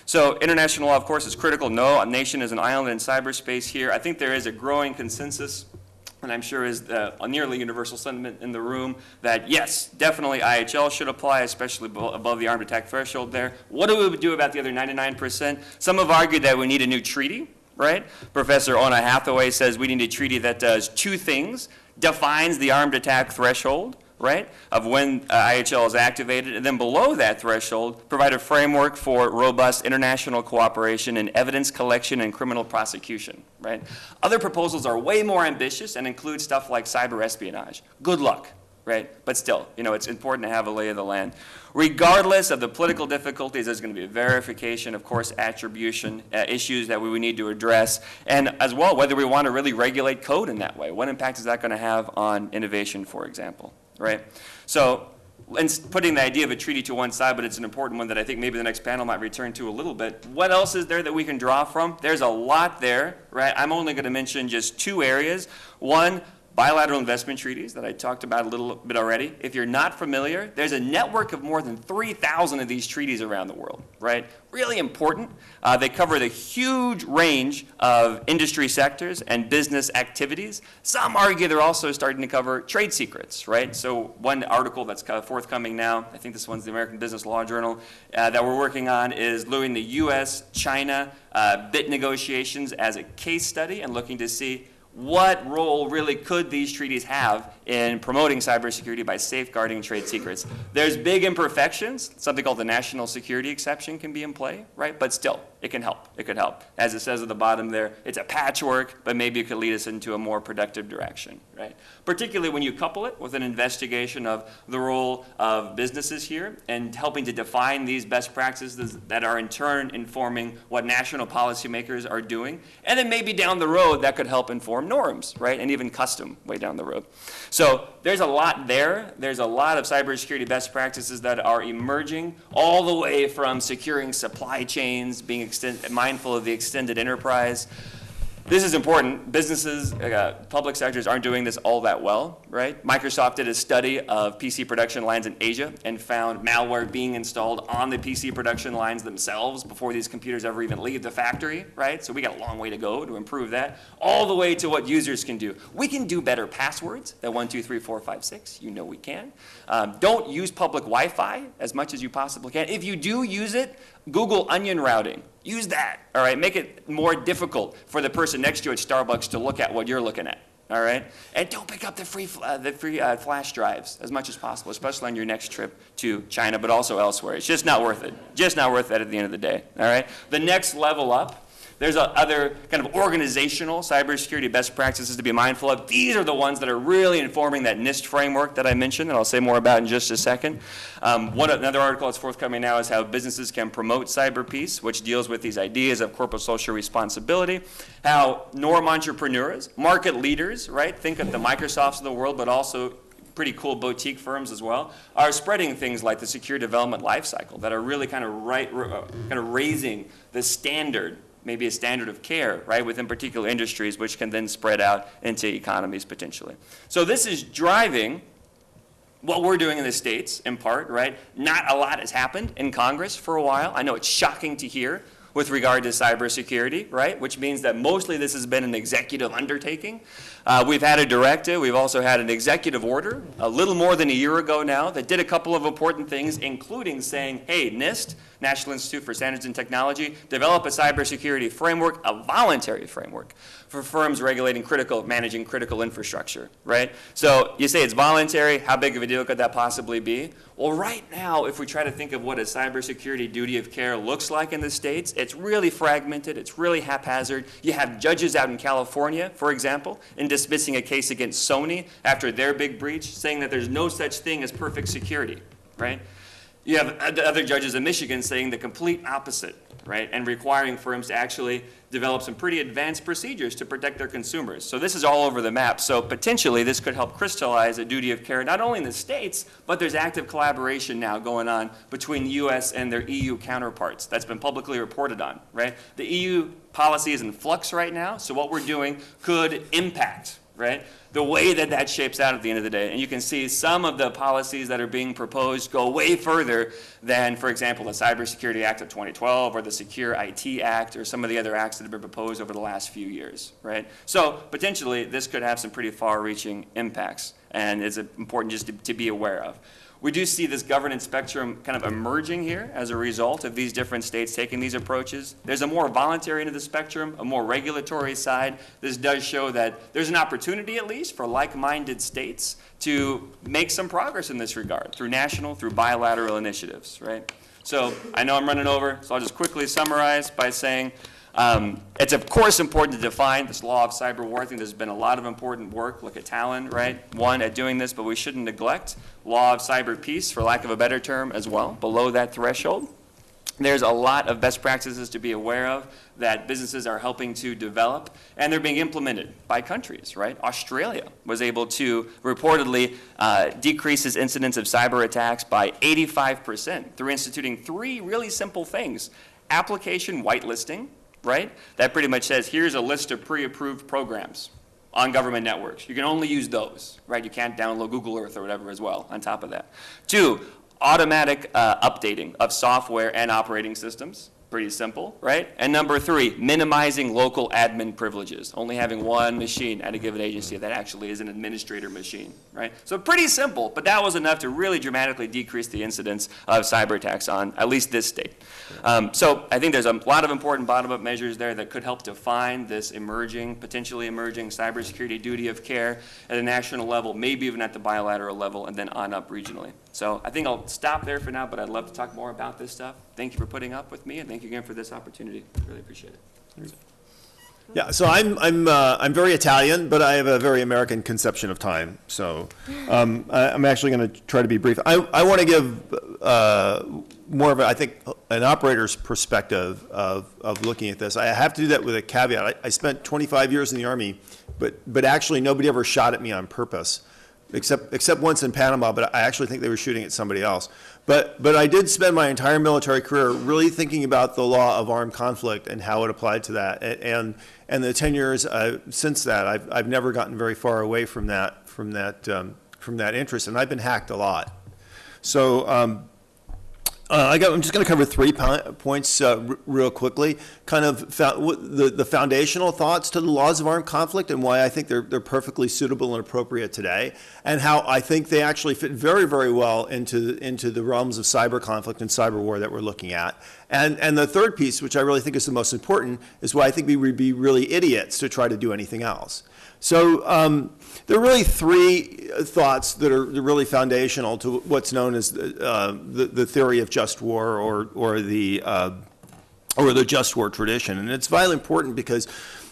C: So international law, of course, is critical. No nation is an island in cyberspace here. I think there is a growing consensus, and I'm sure is a nearly universal sentiment in the room, that yes, definitely IHL should apply, especially above the armed attack threshold there. What do we do about the other 99%? Some have argued that we need a new treaty, right? Professor Ona Hathaway says we need a treaty that does two things: defines the armed attack threshold, right, of when IHL is activated, and then below that threshold, provide a framework for robust international cooperation in evidence collection and criminal prosecution, right? Other proposals are way more ambitious and include stuff like cyber espionage. Good luck, right? But still, you know, it's important to have a lay of the land. Regardless of the political difficulties, there's going to be a verification, of course, attribution issues that we would need to address, and as well, whether we want to really regulate code in that way. What impact is that going to have on innovation, for example? Right? So, and putting the idea of a treaty to one side, but it's an important one that I think maybe the next panel might return to a little bit. What else is there that we can draw from? There's a lot there, right? I'm only going to mention just two areas. One, bilateral investment treaties that I talked about a little bit already. If you're not familiar, there's a network of more than 3,000 of these treaties around the world, right? Really important. They cover the huge range of industry sectors and business activities. Some argue they're also starting to cover trade secrets, right? So one article that's forthcoming now, I think this one's the American Business Law Journal, that we're working on is looking the U.S.-China BIT negotiations as a case study and looking to see what role really could these treaties have in promoting cybersecurity by safeguarding trade secrets? There's big imperfections. Something called the national security exception can be in play, right? But still, it can help. It could help. As it says at the bottom there, it's a patchwork, but maybe it could lead us into a more productive direction, right? Particularly when you couple it with an investigation of the role of businesses here and helping to define these best practices that are in turn informing what national policymakers are doing. And then maybe down the road, that could help inform norms, right? And even custom way down the road. So there's a lot there. There's a lot of cybersecurity best practices that are emerging, all the way from securing supply chains, being mindful of the extended enterprise. This is important. Businesses, public sectors aren't doing this all that well, right? Microsoft did a study of PC production lines in Asia and found malware being installed on the PC production lines themselves before these computers ever even leave the factory, right? So we got a long way to go to improve that, all the way to what users can do. We can do better passwords than 1, 2, 3, 4, 5, 6. You know we can. Don't use public Wi-Fi as much as you possibly can. If you do use it, Google onion routing. Use that, all right? Make it more difficult for the person next to you at Starbucks to look at what you're looking at, all right? And don't pick up the free flash drives as much as possible, especially on your next trip to China, but also elsewhere. It's just not worth it. Just not worth it at the end of the day, all right? The next level up, there's other kind of organizational cybersecurity best practices to be mindful of. These are the ones that are really informing that NIST framework that I mentioned, that I'll say more about in just a second. Another article that's forthcoming now is how businesses can promote cyber peace, which deals with these ideas of corporate social responsibility. How norm entrepreneurs, market leaders, right? Think of the Microsofts of the world, but also pretty cool boutique firms as well, are spreading things like the secure development lifecycle that are really kind of raising the standard, maybe a standard of care, right, within particular industries, which can then spread out into economies potentially. So this is driving what we're doing in the States, in part, right? Not a lot has happened in Congress for a while. I know it's shocking to hear with regard to cybersecurity, right? Which means that mostly this has been an executive undertaking. We've had a directive. We've also had an executive order a little more than a year ago now that did a couple of important things, including saying, hey, NIST, National Institute for Standards and Technology, develop a cybersecurity framework, a voluntary framework for firms managing critical infrastructure, right? So you say it's voluntary. How big of a deal could that possibly be? Well, right now, if we try to think of what a cybersecurity duty of care looks like in the States, it's really fragmented. It's really haphazard. You have judges out in California, for example, in dismissing a case against Sony after their big breach, saying that there's no such thing as perfect security, right? You have other judges in Michigan saying the complete opposite, right? And requiring firms to actually develop some pretty advanced procedures to protect their consumers. So this is all over the map. So potentially this could help crystallize a duty of care, not only in the States, but there's active collaboration now going on between the US and their EU counterparts that's been publicly reported on, right? The EU policy is in flux right now, so what we're doing could impact, right, the way that that shapes out at the end of the day. And you can see some of the policies that are being proposed go way further than, for example, the Cybersecurity Act of 2012 or the Secure IT Act or some of the other acts that have been proposed over the last few years, right? So potentially this could have some pretty far-reaching impacts, and it's important just to be aware of. We do see this governance spectrum kind of emerging here as a result of these different states taking these approaches. There's a more voluntary end of the spectrum, a more regulatory side. This does show that there's an opportunity, at least, for like-minded states to make some progress in this regard through national, through bilateral initiatives, right? So I know I'm running over, so I'll just quickly summarize by saying it's of course important to define this law of cyber war. I think there's been a lot of important work. Look at Talon, right? One, at doing this, but we shouldn't neglect law of cyber peace, for lack of a better term, as well, below that threshold. There's a lot of best practices to be aware of that businesses are helping to develop, and they're being implemented by countries, right? Australia was able to reportedly decrease its incidence of cyber attacks by 85% through instituting 3 really simple things. Application whitelisting, right? That pretty much says, here's a list of pre-approved programs on government networks. You can only use those, right? You can't download Google Earth or whatever as well on top of that. 2, automatic updating of software and operating systems. Pretty simple, right? And number 3, minimizing local admin privileges. Only having one machine at a given agency that actually is an administrator machine, right? So pretty simple, but that was enough to really dramatically decrease the incidence of cyber attacks on at least this state. So I think there's a lot of important bottom-up measures there that could help define this potentially emerging cybersecurity duty of care at a national level, maybe even at the bilateral level, and then on up regionally. So I think I'll stop there for now, but I'd love to talk more about this stuff. Thank you for putting up with me, and thank you again for this opportunity. Really appreciate it.
D: Yeah, so I'm very Italian, but I have a very American conception of time. So I'm actually going to try to be brief. I want to give more of, I think, an operator's perspective of looking at this. I have to do that with a caveat. I spent 25 years in the Army, but actually nobody ever shot at me on purpose. except once in Panama, but I actually think they were shooting at somebody else. But I did spend my entire military career really thinking about the law of armed conflict and how it applied to that. And the 10 years since that, I've never gotten very far away from that interest, and I've been hacked a lot. So I'm just going to cover 3 points real quickly. Kind of the foundational thoughts to the laws of armed conflict and why I think they're perfectly suitable and appropriate today, and how I think they actually fit very, very well into the realms of cyber conflict and cyber war that we're looking at. And the third piece, which I really think is the most important, is why I think we would be really idiots to try to do anything else. So there are really 3 thoughts that are really foundational to what's known as the theory of just war or the just war tradition. And it's vitally important because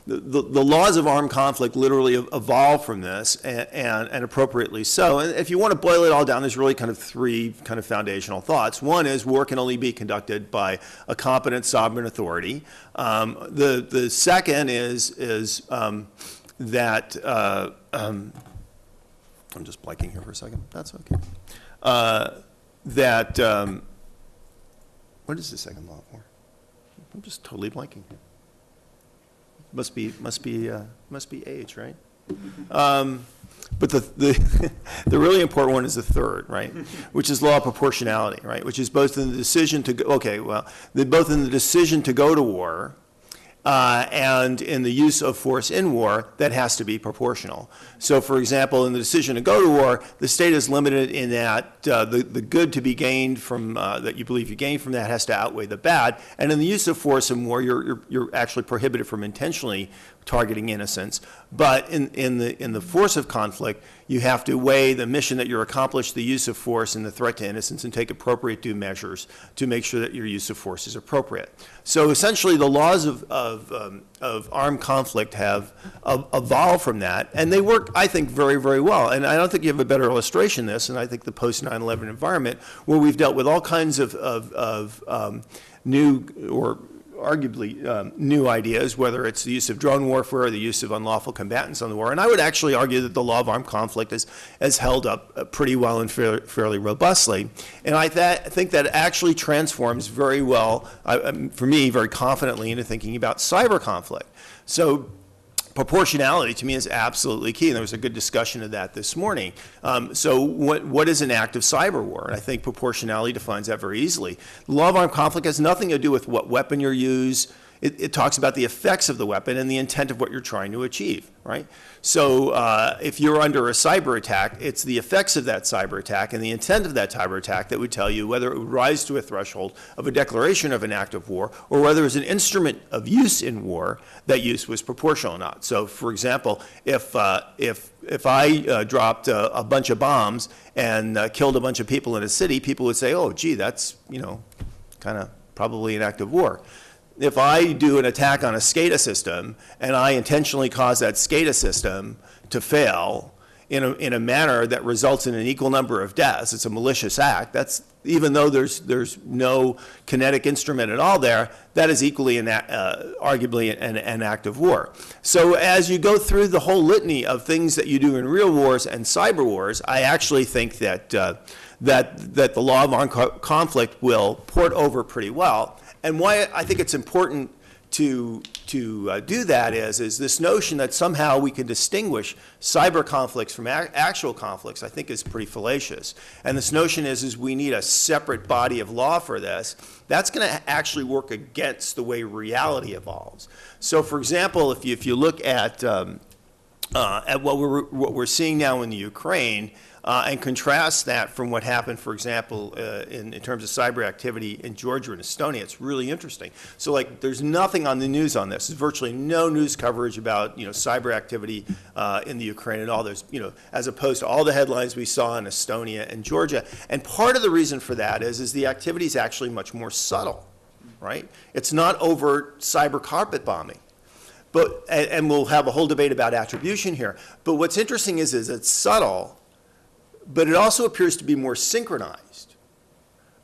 D: the laws of armed conflict literally evolve from this, and appropriately so. And if you want to boil it all down, there's really kind of 3 kind of foundational thoughts. One is war can only be conducted by a competent sovereign authority. The second is that I'm just blanking here for a second. That's okay. What is the second law for? I'm just totally blanking here. Must be age, right? But the really important one is the third, right? Which is law of proportionality, right? Which is both in the decision to both in the decision to go to war. And in the use of force in war, that has to be proportional. So, for example, in the decision to go to war, the state is limited in that the good to be gained from that you believe you gain from that has to outweigh the bad. And in the use of force in war, you're actually prohibited from intentionally targeting innocents. But in the force of conflict, you have to weigh the mission that you're accomplishing, the use of force, and the threat to innocence, and take appropriate due measures to make sure that your use of force is appropriate. So essentially, the laws of armed conflict have evolved from that, and they work, I think, very, very well. And I don't think you have a better illustration of this, and I think the post-9/11 environment, where we've dealt with all kinds of new or arguably new ideas, whether it's the use of drone warfare or the use of unlawful combatants on the war. And I would actually argue that the law of armed conflict has held up pretty well and fairly robustly. And I think that actually transforms very well, for me, very confidently into thinking about cyber conflict. So proportionality to me is absolutely key, and there was a good discussion of that this morning. So what is an act of cyber war? And I think proportionality defines that very easily. The law of armed conflict has nothing to do with what weapon you use. It talks about the effects of the weapon and the intent of what you're trying to achieve, right? So if you're under a cyber attack, it's the effects of that cyber attack and the intent of that cyber attack that would tell you whether it would rise to a threshold of a declaration of an act of war, or whether as an instrument of use in war, that use was proportional or not. So, for example, if I dropped a bunch of bombs and killed a bunch of people in a city, people would say, oh, gee, that's, kind of probably an act of war. If I do an attack on a SCADA system and I intentionally cause that SCADA system to fail in a manner that results in an equal number of deaths, it's a malicious act. That's, even though there's no kinetic instrument at all there, that is equally arguably an act of war. So as you go through the whole litany of things that you do in real wars and cyber wars, I actually think that the law of armed conflict will port over pretty well. And why I think it's important to do that is this notion that somehow we can distinguish cyber conflicts from actual conflicts, I think is pretty fallacious. And this notion is we need a separate body of law for this. That's going to actually work against the way reality evolves. So, for example, if you look at what we're seeing now in the Ukraine, and contrast that from what happened, for example, in terms of cyber activity in Georgia and Estonia, it's really interesting. So, there's nothing on the news on this. There's virtually no news coverage about, cyber activity in the Ukraine at all. There's, as opposed to all the headlines we saw in Estonia and Georgia. And part of the reason for that is the activity is actually much more subtle, right? It's not overt cyber carpet bombing. But, and we'll have a whole debate about attribution here. But what's interesting is it's subtle, but it also appears to be more synchronized.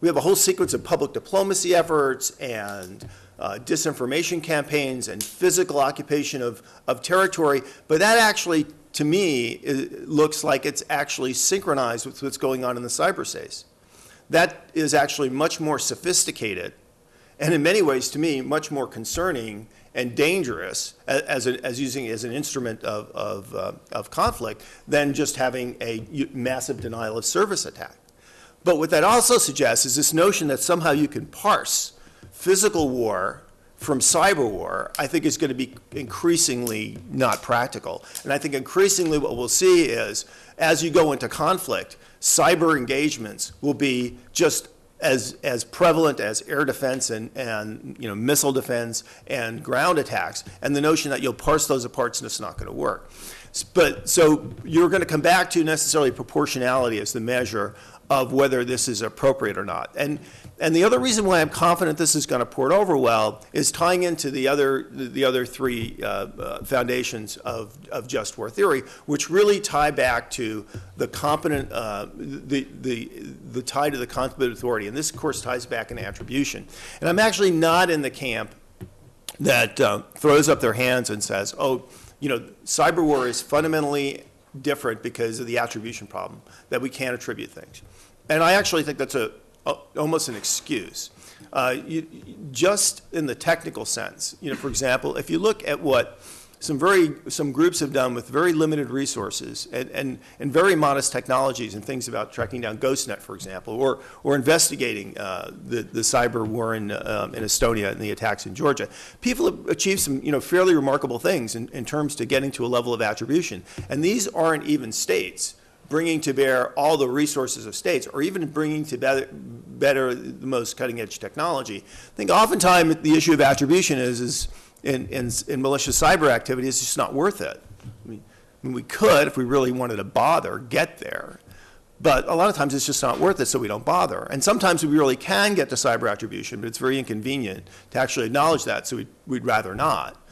D: We have a whole sequence of public diplomacy efforts and disinformation campaigns and physical occupation of territory, but that actually to me, it looks like it's actually synchronized with what's going on in the cyberspace. That is actually much more sophisticated, and in many ways, to me, much more concerning and dangerous as using it as an instrument of conflict than just having a massive denial of service attack. But what that also suggests is this notion that somehow you can parse physical war from cyber war, I think is going to be increasingly not practical. And I think increasingly what we'll see is, as you go into conflict, cyber engagements will be just as prevalent as air defense and missile defense and ground attacks, and the notion that you'll parse those apart is just not going to work. But so you're going to come back to necessarily proportionality as the measure of whether this is appropriate or not. And the other reason why I'm confident this is going to port over well is tying into the other three foundations of just war theory, which really tie back to the competent, the tie to the competent authority. And this, of course, ties back into attribution. And I'm actually not in the camp that throws up their hands and says, oh, cyber war is fundamentally different because of the attribution problem, that we can't attribute things. And I actually think that's almost an excuse. Just in the technical sense, for example, if you look at what some groups have done with very limited resources and very modest technologies and things about tracking down GhostNet, for example, or investigating the cyber war in Estonia and the attacks in Georgia, people have achieved some fairly remarkable things in terms to getting to a level of attribution. And these aren't even states bringing to bear all the resources of states, or even bringing to better the most cutting-edge technology. I think oftentimes the issue of attribution is in malicious cyber activity is just not worth it. I mean, we could, if we really wanted to bother, get there. But a lot of times it's just not worth it, so we don't bother. And sometimes we really can get to cyber attribution, but it's very inconvenient to actually acknowledge that, so we'd rather not.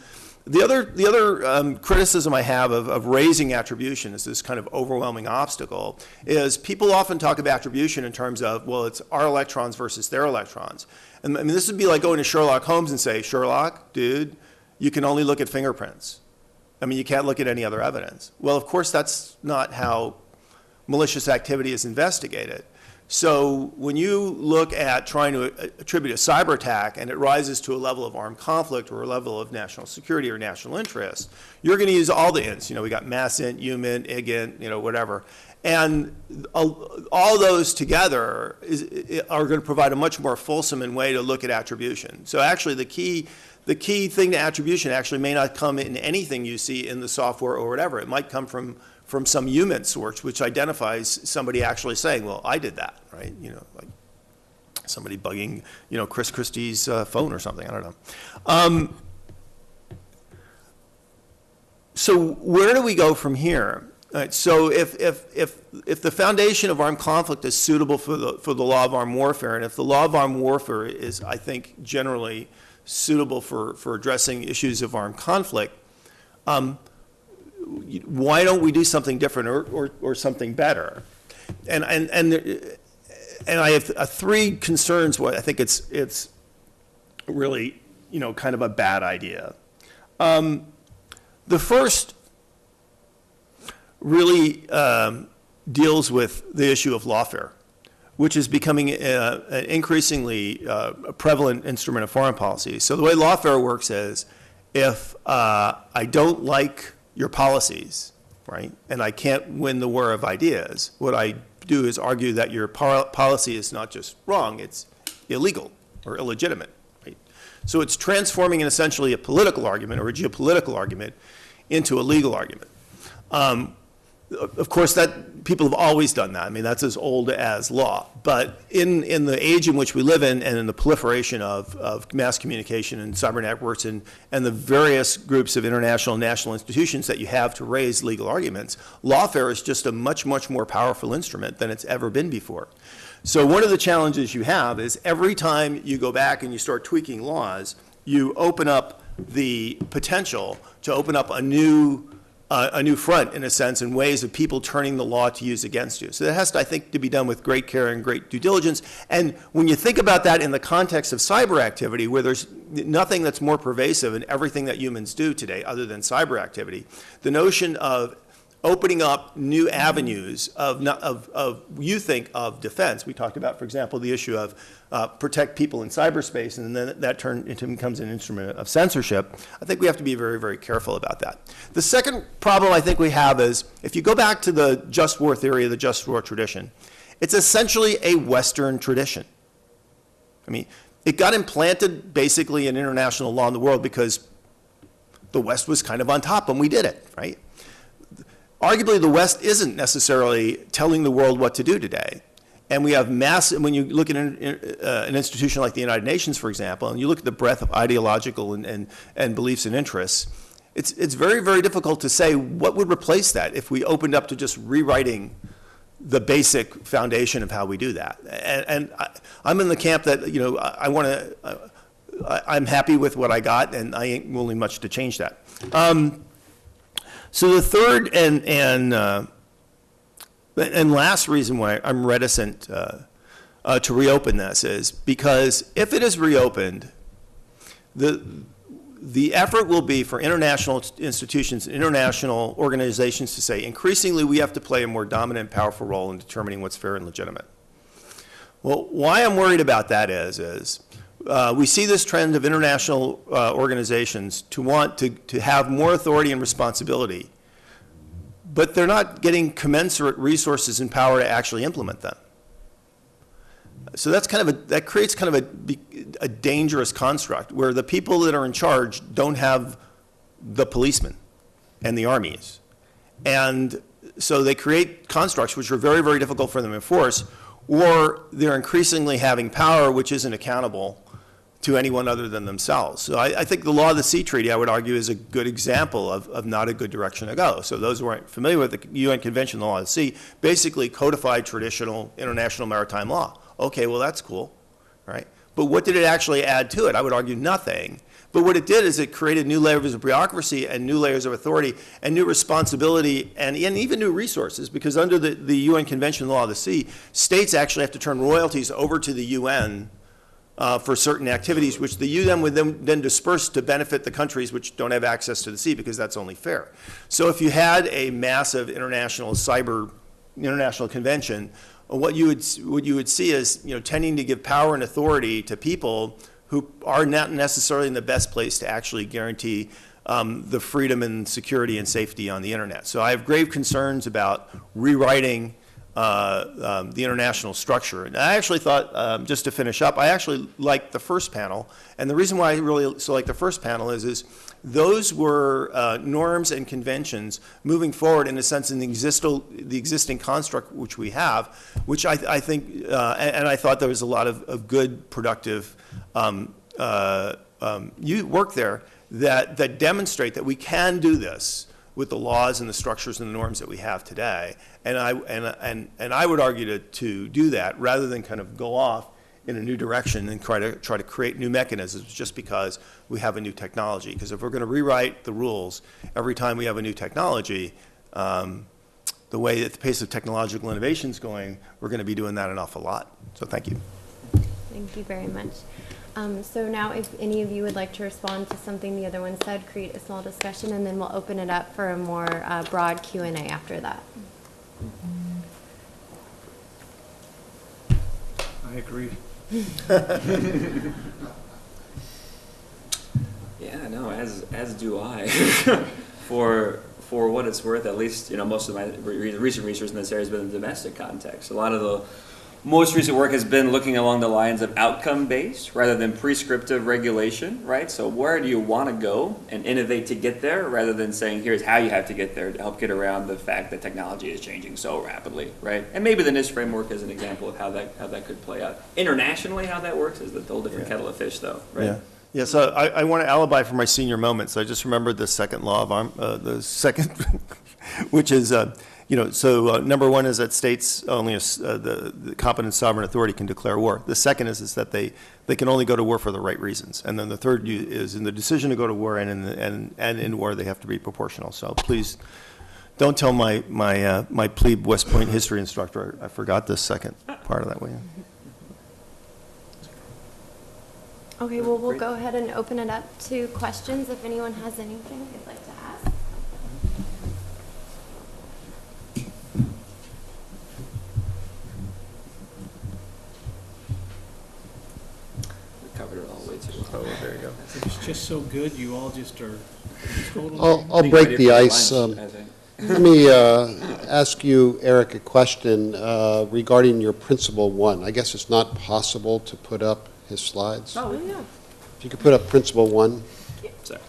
D: The other criticism I have of raising attribution as this kind of overwhelming obstacle is people often talk of attribution in terms of, well, it's our electrons versus their electrons. And I mean, this would be like going to Sherlock Holmes and say, Sherlock, dude, you can only look at fingerprints. I mean, you can't look at any other evidence. Well, of course, that's not how malicious activity is investigated. So when you look at trying to attribute a cyber attack and it rises to a level of armed conflict or a level of national security or national interest, you're going to use all the ints. We got mass int, UMINT, IGINT, whatever. And all those together are going to provide a much more fulsome way to look at attribution. So actually the key thing to attribution actually may not come in anything you see in the software or whatever. It might come from some UMINT source, which identifies somebody actually saying, well, I did that, right? Like somebody bugging, Chris Christie's phone or something, I don't know. So where do we go from here? Right, so if the foundation of armed conflict is suitable for the law of armed warfare, and if the law of armed warfare is, I think, generally suitable for addressing issues of armed conflict, why don't we do something different or something better? And I have three concerns why I think it's really kind of a bad idea. The first really deals with the issue of lawfare, which is becoming an increasingly prevalent instrument of foreign policy. So the way lawfare works is if I don't like your policies, right, and I can't win the war of ideas, what I do is argue that your policy is not just wrong, it's illegal or illegitimate, right? So it's transforming essentially a political argument or a geopolitical argument into a legal argument. Of course, that people have always done that. I mean, that's as old as law. But in the age in which we live in and in the proliferation of mass communication and cyber networks and the various groups of international and national institutions that you have to raise legal arguments, lawfare is just a much, much more powerful instrument than it's ever been before. So one of the challenges you have is every time you go back and you start tweaking laws, you open up the potential to open up a new front, in a sense, in ways of people turning the law to use against you. So that has to, I think, to be done with great care and great due diligence. And when you think about that in the context of cyber activity, where there's nothing that's more pervasive in everything that humans do today other than cyber activity, the notion of opening up new avenues you think of defense. We talked about, for example, the issue of protect people in cyberspace, and then that becomes an instrument of censorship. I think we have to be very, very careful about that. The second problem I think we have is, if you go back to the just war theory, the just war tradition, it's essentially a Western tradition. I mean, it got implanted basically in international law in the world because the West was kind of on top and we did it, right? Arguably, the West isn't necessarily telling the world what to do today. And we have when you look at an institution like the United Nations, for example, and you look at the breadth of ideological and beliefs and interests, it's very, very difficult to say what would replace that if we opened up to just rewriting the basic foundation of how we do that. And I'm in the camp that, you know, I'm happy with what I got, and I ain't willing much to change that. So the third and last reason why I'm reticent to reopen this is because if it is reopened, the effort will be for international institutions, international organizations to say, increasingly we have to play a more dominant, powerful role in determining what's fair and legitimate. Well, why I'm worried about that is we see this trend of international organizations to want to have more authority and responsibility, but they're not getting commensurate resources and power to actually implement them. So that's that creates kind of a dangerous construct where the people that are in charge don't have the policemen and the armies. And so they create constructs which are very, very difficult for them to enforce, or they're increasingly having power which isn't accountable to anyone other than themselves. So I think the Law of the Sea Treaty, I would argue, is a good example of not a good direction to go. So those who aren't familiar with the UN Convention on the Law of the Sea basically codified traditional international maritime law. Okay, well, that's cool, right? But what did it actually add to it? I would argue nothing. But what it did is it created new layers of bureaucracy and new layers of authority and new responsibility and even new resources, because under the UN Convention on the Law of the Sea, states actually have to turn royalties over to the UN for certain activities, which the UN would then disperse to benefit the countries which don't have access to the sea, because that's only fair. So if you had a massive international convention, what you would see is, you know, tending to give power and authority to people who are not necessarily in the best place to actually guarantee the freedom and security and safety on the internet. So I have grave concerns about rewriting the international structure. And I actually thought, just to finish up, I actually liked the first panel. And the reason why I really so like the first panel is those were norms and conventions moving forward in a sense in the existing construct which we have, which I think, and I thought there was a lot of good, productive work there that demonstrate that we can do this with the laws and the structures and the norms that we have today. And I would argue to do that rather than kind of go off in a new direction and try to create new mechanisms just because we have a new technology. Because if we're going to rewrite the rules every time we have a new technology, the way that the pace of technological innovation is going, we're going to be doing that an awful lot. So thank you.
A: Thank you very much. So now if any of you would like to respond to something the other one said, create a small discussion, and then we'll open it up for a more broad Q&A after that.
B: I agree.
C: Yeah, no, as do I. For what it's worth, at least, you know, most of my recent research in this area has been in the domestic context. A lot of the most recent work has been looking along the lines of outcome-based rather than prescriptive regulation, right? So where do you want to go and innovate to get there, rather than saying, here's how you have to get there to help get around the fact that technology is changing so rapidly, right? And maybe the NIST framework is an example of how that could play out. Internationally, how that works is a whole different kettle of fish, though, right?
D: Yeah. Yeah, so I want to alibi for my senior moment. So I just remembered the second law of the second, which is, number one is that states only, the competent sovereign authority can declare war. The second is that they can only go to war for the right reasons. And then the third is in the decision to go to war and in war, they have to be proportional. So please don't tell my plebe West Point history instructor I forgot this second part of that way.
A: Okay, well, we'll go ahead and open it up to questions if anyone has anything they'd like to ask.
B: If it's just so good, you all just are totally.
E: I'll break the ice. Let me ask you, Eric, a question regarding your Principle 1. I guess it's not possible to put up his slides.
A: Oh, yeah.
E: If you could put up Principle 1.
C: Sorry.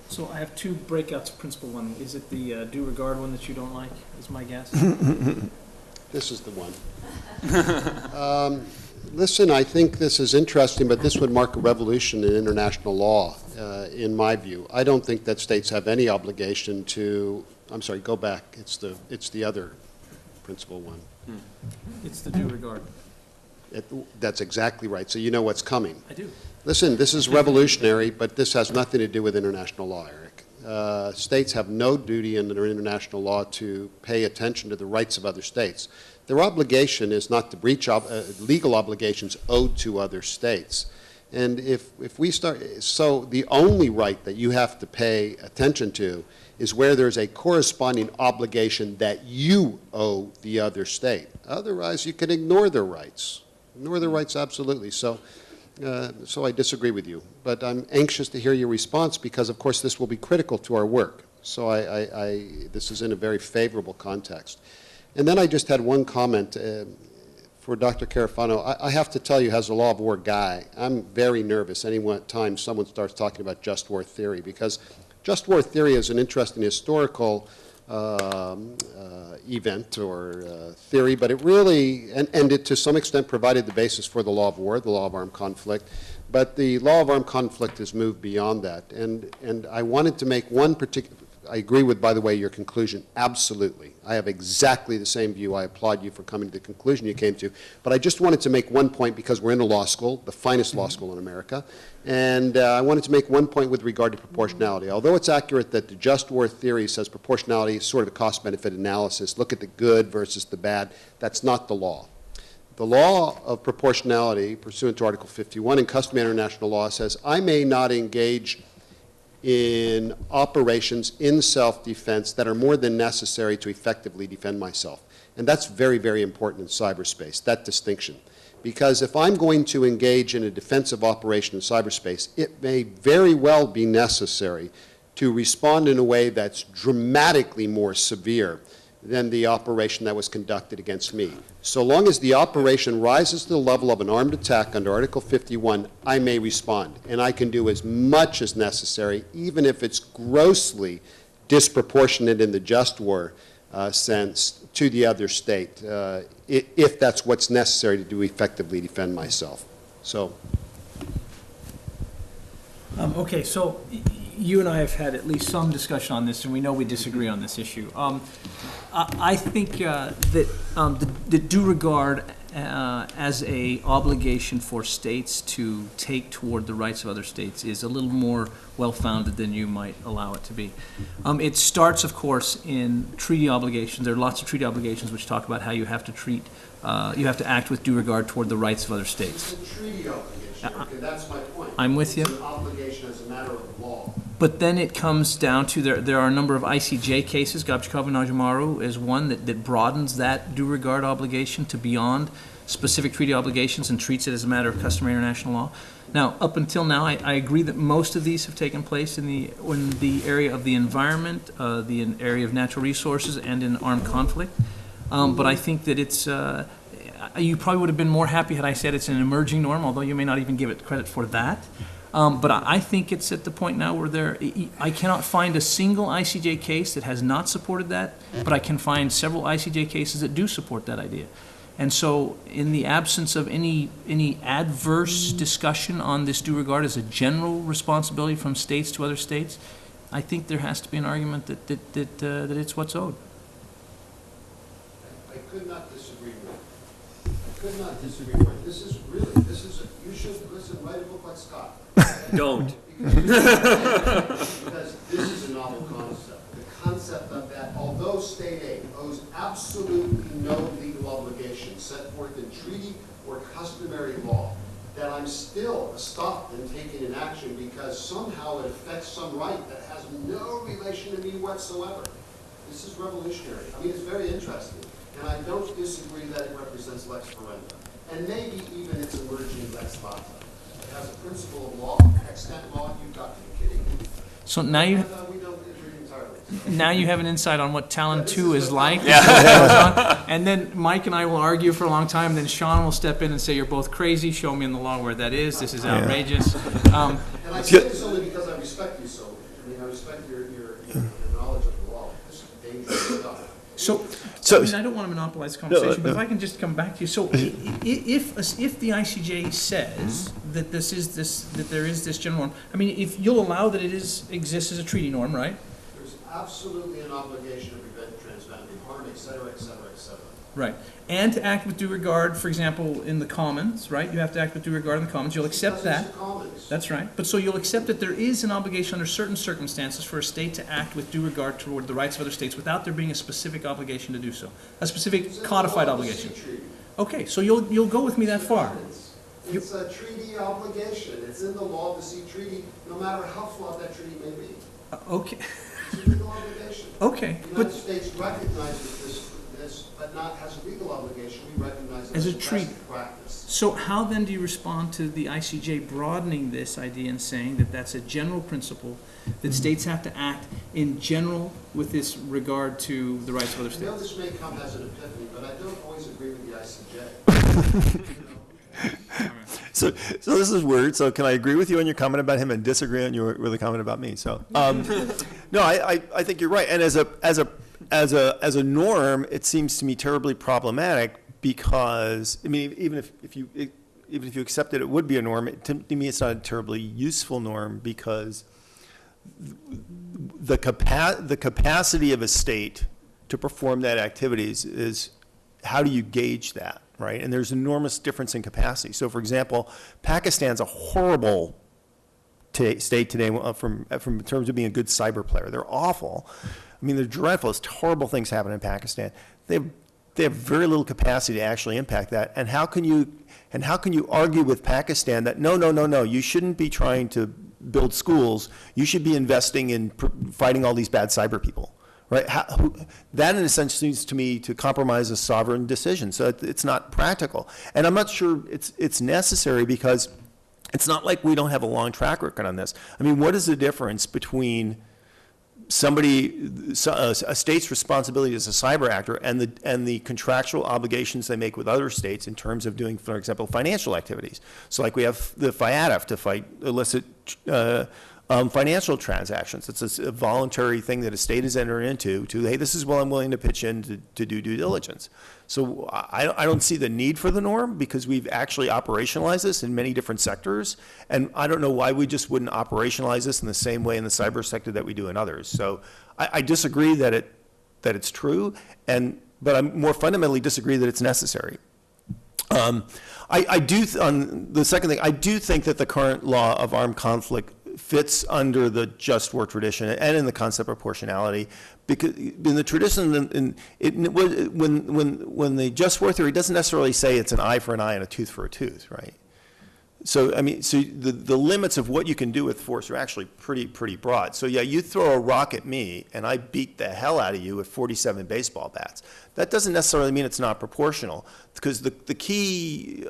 B: So I have two breakouts of principle one. Is it the due regard one that you don't like, is my guess?
E: This is the one. Listen, I think this is interesting, but this would mark a revolution in international law, in my view. I don't think that states have any obligation to, I'm sorry, go back. It's the other Principle 1.
B: It's the due regard.
E: That's exactly right. So you know what's coming.
B: I do.
E: Listen, this is revolutionary, but this has nothing to do with international law, Eric. States have no duty under international law to pay attention to the rights of other states. Their obligation is not to breach legal obligations owed to other states. And if we start, so the only right that you have to pay attention to is where there's a corresponding obligation that you owe the other state. Otherwise, you can ignore their rights. Ignore their rights, absolutely. So I disagree with you. But I'm anxious to hear your response because, of course, this will be critical to our work. So this is in a very favorable context. And then I just had one comment for Dr. Carafano. I have to tell you, as a law of war guy, I'm very nervous any time someone starts talking about just war theory, because just war theory is an interesting historical event or theory, but it really, and it to some extent provided the basis for the law of war, the law of armed conflict. But the law of armed conflict has moved beyond that. And I wanted to make one particular, I agree with, by the way, your conclusion, absolutely. I have exactly the same view. I applaud you for coming to the conclusion you came to. But I just wanted to make one point because we're in a law school, the finest law school in America. And I wanted to make one point with regard to proportionality. Although it's accurate that the just war theory says proportionality is sort of a cost-benefit analysis, look at the good versus the bad, that's not the law. The law of proportionality, pursuant to Article 51 in customary international law, says I may not engage in operations in self-defense that are more than necessary to effectively defend myself. And that's very, very important in cyberspace, that distinction. Because if I'm going to engage in a defensive operation in cyberspace, it may very well be necessary to respond in a way that's dramatically more severe than the operation that was conducted against me. So long as the operation rises to the level of an armed attack under Article 51, I may respond. And I can do as much as necessary, even if it's grossly disproportionate in the just war sense to the other state, if that's what's necessary to do effectively defend myself. So.
B: Okay, so you and I have had at least some discussion on this, and we know we disagree on this issue. I think that the due regard as a obligation for states to take toward the rights of other states is a little more well-founded than you might allow it to be. It starts, of course, in treaty obligations. There are lots of treaty obligations which talk about how you have to treat, you have to act with due regard toward the rights of other states.
E: It's a treaty obligation, okay, that's my point.
B: I'm with you.
E: It's an obligation as a matter of law.
B: But then it comes down to, there are a number of ICJ cases, Gabchikov and Najimaru is one that broadens that due regard obligation to beyond specific treaty obligations and treats it as a matter of customary international law. Now, up until now, I agree that most of these have taken place in the area of the environment, the area of natural resources, and in armed conflict. But I think that it's, you probably would have been more happy had I said it's an emerging norm, although you may not even give it credit for that. But I think it's at the point now where I cannot find a single ICJ case that has not supported that, but I can find several ICJ cases that do support that idea. And so in the absence of any adverse discussion on this due regard as a general responsibility from states to other states, I think there has to be an argument that it's what's owed.
E: I could not disagree with you. I could not disagree with you. You should listen, write a book like Scott.
C: Don't.
E: Because this is a novel concept. The concept of that, although state aid owes absolutely no legal obligation set forth in treaty or customary law, that I'm still stopped in taking an action because somehow it affects some right that has no relation to me whatsoever. This is revolutionary. I mean, it's very interesting. And I don't disagree that it represents lex ferenda. And maybe even it's emerging lex lata. As a principle of law, extant law, you've got to be kidding me.
B: So now you,
E: And, we don't agree entirely.
B: now you have an insight on what Talon 2 is like.
C: Yeah.
B: And then Mike and I will argue for a long time, then Sean will step in and say, you're both crazy, show me in the law where that is, this is outrageous.
E: And I say this only because I respect you so. I mean, I respect your knowledge of the law. This is dangerous stuff.
B: So,
D: So-
B: I mean, I don't want to monopolize the conversation, but if I can just come back to you. So if the ICJ says that that there is this general norm, I mean, if you'll allow that it exists as a treaty norm, right?
E: There's absolutely an obligation to prevent transboundary harm, et cetera, et cetera, et cetera.
B: Right. And to act with due regard, for example, in the commons, right? You have to act with due regard in the commons. You'll accept
E: Because
B: that.
E: it's the commons.
B: That's right. But so you'll accept that there is an obligation under certain circumstances for a state to act with due regard toward the rights of other states without there being a specific obligation to do so. A specific
E: It's in the
B: codified
E: law of the
B: obligation.
E: sea treaty.
B: Okay, so you'll go with me that far.
E: It's a treaty obligation. It's in the law of the sea treaty, no matter how flawed that treaty may be.
B: Okay.
E: It's a legal obligation.
B: Okay.
E: The
B: But
E: United States recognizes this, but not as a legal obligation. We recognize it
B: As
E: as
B: a
E: a
B: treaty.
E: best practice.
B: so how then do you respond to the ICJ broadening this idea and saying that that's a general principle that states have to act in general with this regard to the rights of other
E: I know
B: states?
E: this may come as an epiphany, but I don't always agree with the ICJ.
D: So this is weird. So can I agree with you on your comment about him and disagree on your with the comment about me? So no, I think you're right. And as a norm, it seems to me terribly problematic because I mean even if you accept that it would be a norm, to me it's not a terribly useful norm because the capacity of a state to perform that activities is how do you gauge that, right? And there's enormous difference in capacity. So, for example, Pakistan's a horrible state today from in terms of being a good cyber player. They're awful. I mean, they're dreadful. It's horrible things happen in Pakistan. They have very little capacity to actually impact that. And how can you argue with Pakistan that no, you shouldn't be trying to build schools. You should be investing in fighting all these bad cyber people. Right? That, in a sense, seems to me to compromise a sovereign decision. So it's not practical. And I'm not sure it's necessary because it's not like we don't have a long track record on this. I mean, what is the difference between a state's responsibility as a cyber actor and the contractual obligations they make with other states in terms of doing, for example, financial activities? So like we have the FIATF to fight illicit financial transactions. It's a voluntary thing that a state is entering into to, hey, this is what I'm willing to pitch in to do due diligence. So I don't see the need for the norm because we've actually operationalized this in many different sectors. And I don't know why we just wouldn't operationalize this in the same way in the cyber sector that we do in others. So I disagree that it's true, but I more fundamentally disagree that it's necessary. I do, on the second thing, I do think that the current law of armed conflict fits under the just war tradition and in the concept of proportionality, because in the tradition, when the just war theory doesn't necessarily say it's an eye for an eye and a tooth for a tooth, right? So I mean, so the limits of what you can do with force are actually pretty broad. So yeah, you throw a rock at me and I beat the hell out of you with 47 baseball bats. That doesn't necessarily mean it's not proportional, because the key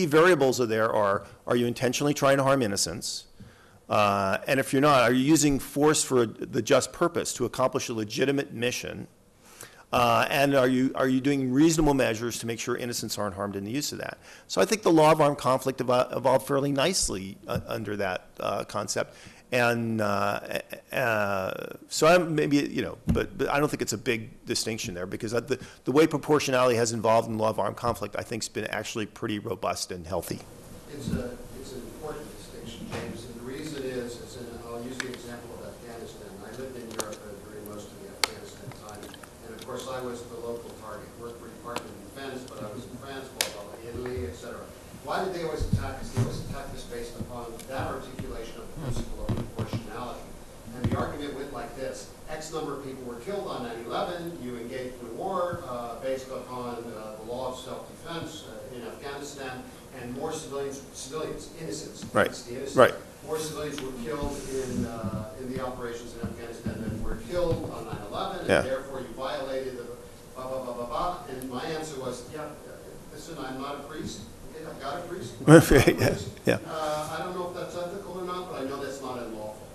D: variables are there are you intentionally trying to harm innocents? And if you're not, are you using force for the just purpose to accomplish a legitimate mission? And are you doing reasonable measures to make sure innocents aren't harmed in the use of that? So I think the law of armed conflict evolved fairly nicely under that concept. And so I'm maybe, but I don't think it's a big distinction there, because the way proportionality has involved in the law of armed conflict, I think, has been actually pretty robust and healthy.
E: It's an important distinction, James, and the reason is, I'll use the example of Afghanistan. I lived in Europe during most of the Afghanistan time, and of course I was the local target. Worked for Department of Defense, but I was in France, Italy, etc. Why did they always attack us? They always attacked us based upon that articulation of the principle of proportionality. And the argument went like this: X number of people were killed on 9/11. You engaged in a war based upon the law of self-defense in Afghanistan. And more civilians, innocents.
D: Right.
E: The innocents.
D: Right.
E: More civilians were killed in the operations in Afghanistan than were killed on 9/11, and
D: Yeah.
E: therefore you violated the blah, blah, blah, blah, blah. And my answer was, yeah, listen, I'm not a priest. Okay, I've got a priest. I'm not a priest.
D: Yeah.
E: I don't know if that's ethical or not, but I know that's not unlawful.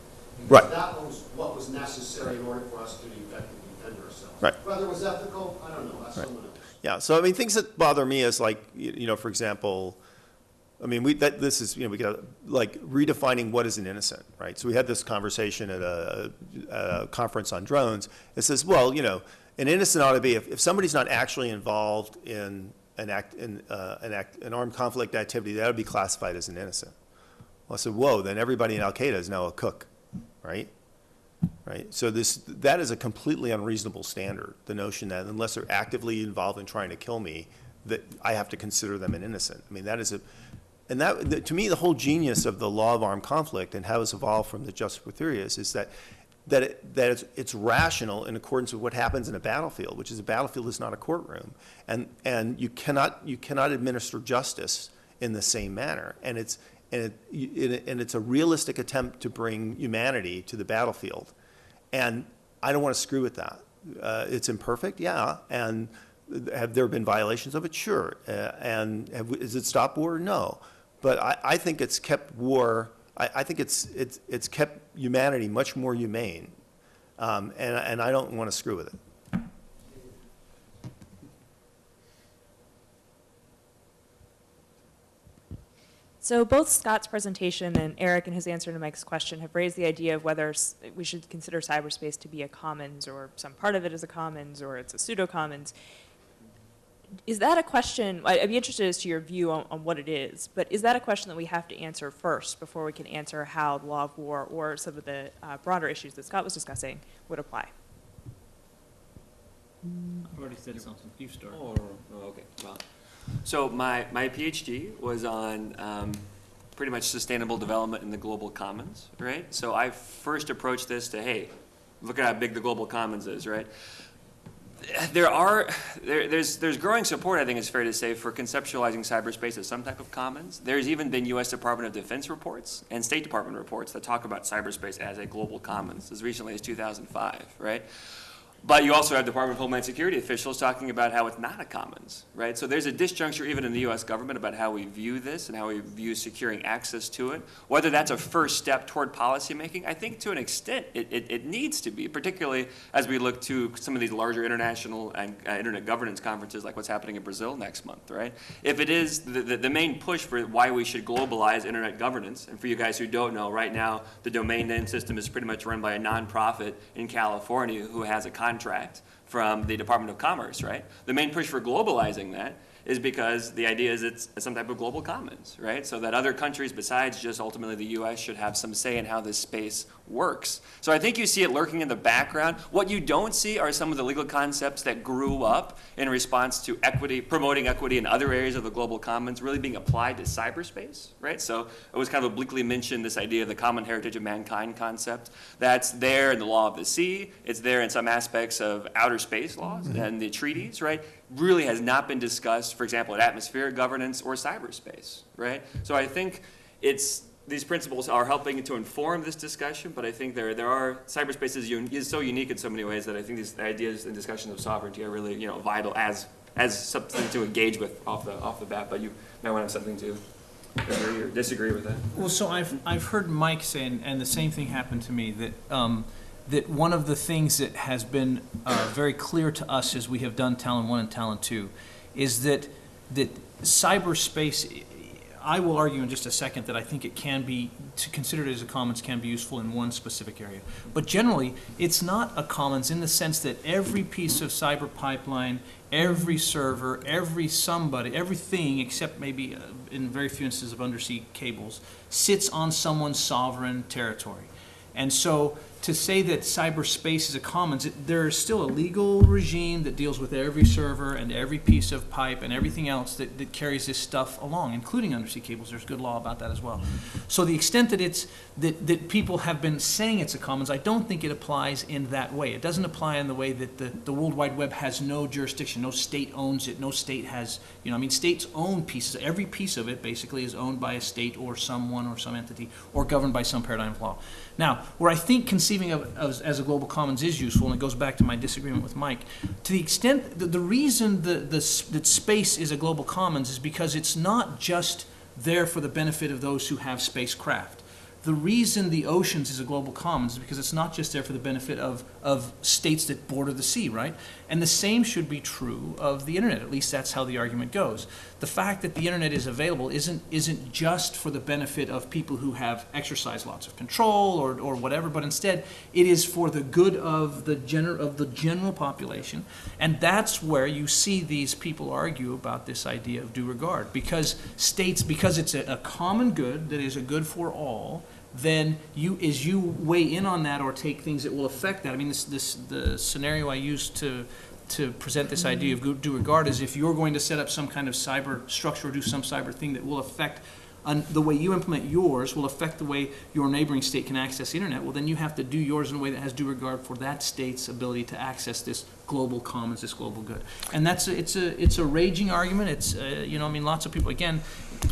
D: Right.
E: Because that was what was necessary in order for us to effectively defend ourselves.
D: Right.
E: Whether it was ethical, I don't know, that's someone else.
D: Yeah, so I mean, things that bother me is like, you know, for example, I mean, we got like redefining what is an innocent, right? So we had this conversation at a conference on drones. It says, well, you know, an innocent ought to be if somebody's not actually involved in an armed conflict activity, that would be classified as an innocent. Well, I said, whoa, then everybody in Al-Qaeda is now a cook, right? Right. So that is a completely unreasonable standard. The notion that unless they're actively involved in trying to kill me, that I have to consider them an innocent. I mean, to me, the whole genius of the law of armed conflict and how it's evolved from the justice for theorists is that it's rational in accordance with what happens in a battlefield, which is a battlefield is not a courtroom, and you cannot administer justice in the same manner, and it's a realistic attempt to bring humanity to the battlefield. And I don't want to screw with that. It's imperfect, yeah. And have there been violations of it? Sure. And is it stopped war? No. But I think it's kept war, I think it's kept humanity much more humane. And I don't want to screw with it.
F: So both Scott's presentation and Eric and his answer to Mike's question have raised the idea of whether we should consider cyberspace to be a commons, or some part of it is a commons, or it's a pseudo-commons. Is that a question, I'd be interested as to your view on what it is, but is that a question that we have to answer first before we can answer how the law of war or some of the broader issues that Scott was discussing would apply?
B: I've already said something. You start.
C: Oh, okay. Well, so my PhD was on pretty much sustainable development in the global commons, right? So I first approached this to, hey, look at how big the global commons is, right? There's growing support, I think it's fair to say, for conceptualizing cyberspace as some type of commons. There's even been U.S. Department of Defense reports and State Department reports that talk about cyberspace as a global commons as recently as 2005, right? But you also have Department of Homeland Security officials talking about how it's not a commons, right? So there's a disjuncture even in the U.S. government about how we view this and how we view securing access to it. Whether that's a first step toward policymaking, I think to an extent it needs to be, particularly as we look to some of these larger international and internet governance conferences like what's happening in Brazil next month, right? If it is the main push for why we should globalize internet governance, and for you guys who don't know, right now the domain name system is pretty much run by a nonprofit in California who has a contract from the Department of Commerce, right? The main push for globalizing that is because the idea is it's some type of global commons, right? So that other countries besides just ultimately the U.S. should have some say in how this space works. So I think you see it lurking in the background. What you don't see are some of the legal concepts that grew up in response to equity, promoting equity in other areas of the global commons really being applied to cyberspace, right? So it was kind of obliquely mentioned, this idea of the common heritage of mankind concept. That's there in the law of the sea. It's there in some aspects of outer space laws and the treaties, right? Really has not been discussed, for example, in atmospheric governance or cyberspace, right? So I think these principles are helping to inform this discussion, but I think there are, cyberspace is so unique in so many ways that I think these ideas and discussions of sovereignty are really, vital as something to engage with off the bat, but you might want to have something to agree or disagree with that.
B: Well, so I've heard Mike say, and the same thing happened to me, that one of the things that has been very clear to us as we have done Talon 1 and Talon 2 is that cyberspace, I will argue in just a second that I think it can be, to consider it as a commons can be useful in one specific area. But generally, it's not a commons in the sense that every piece of cyber pipeline, every server, every somebody, everything except maybe in very few instances of undersea cables, sits on someone's sovereign territory. And so to say that cyberspace is a commons, there is still a legal regime that deals with every server and every piece of pipe and everything else that carries this stuff along, including undersea cables. There's good law about that as well. So the extent that that people have been saying it's a commons, I don't think it applies in that way. It doesn't apply in the way that the World Wide Web has no jurisdiction, no state owns it, no state has, states own pieces. Every piece of it basically is owned by a state or someone or some entity or governed by some paradigm of law. Now, where I think conceivably conceiving of as a global commons is useful, and it goes back to my disagreement with Mike. To the extent that the reason that space is a global commons is because it's not just there for the benefit of those who have spacecraft. The reason the oceans is a global commons is because it's not just there for the benefit of states that border the sea, right? And the same should be true of the internet. At least that's how the argument goes. The fact that the internet is available isn't just for the benefit of people who have exercised lots of control or whatever, but instead it is for the good of the general population. And that's where you see these people argue about this idea of due regard, because it's a common good that is a good for all. Then as you weigh in on that or take things that will affect that. I mean, the scenario I used to present this idea of due regard is if you're going to set up some kind of cyber structure or do some cyber thing that will affect the way you implement yours will affect the way your neighboring state can access the internet, well, then you have to do yours in a way that has due regard for that state's ability to access this global commons, this global good. And it's a raging argument. It's lots of people, again,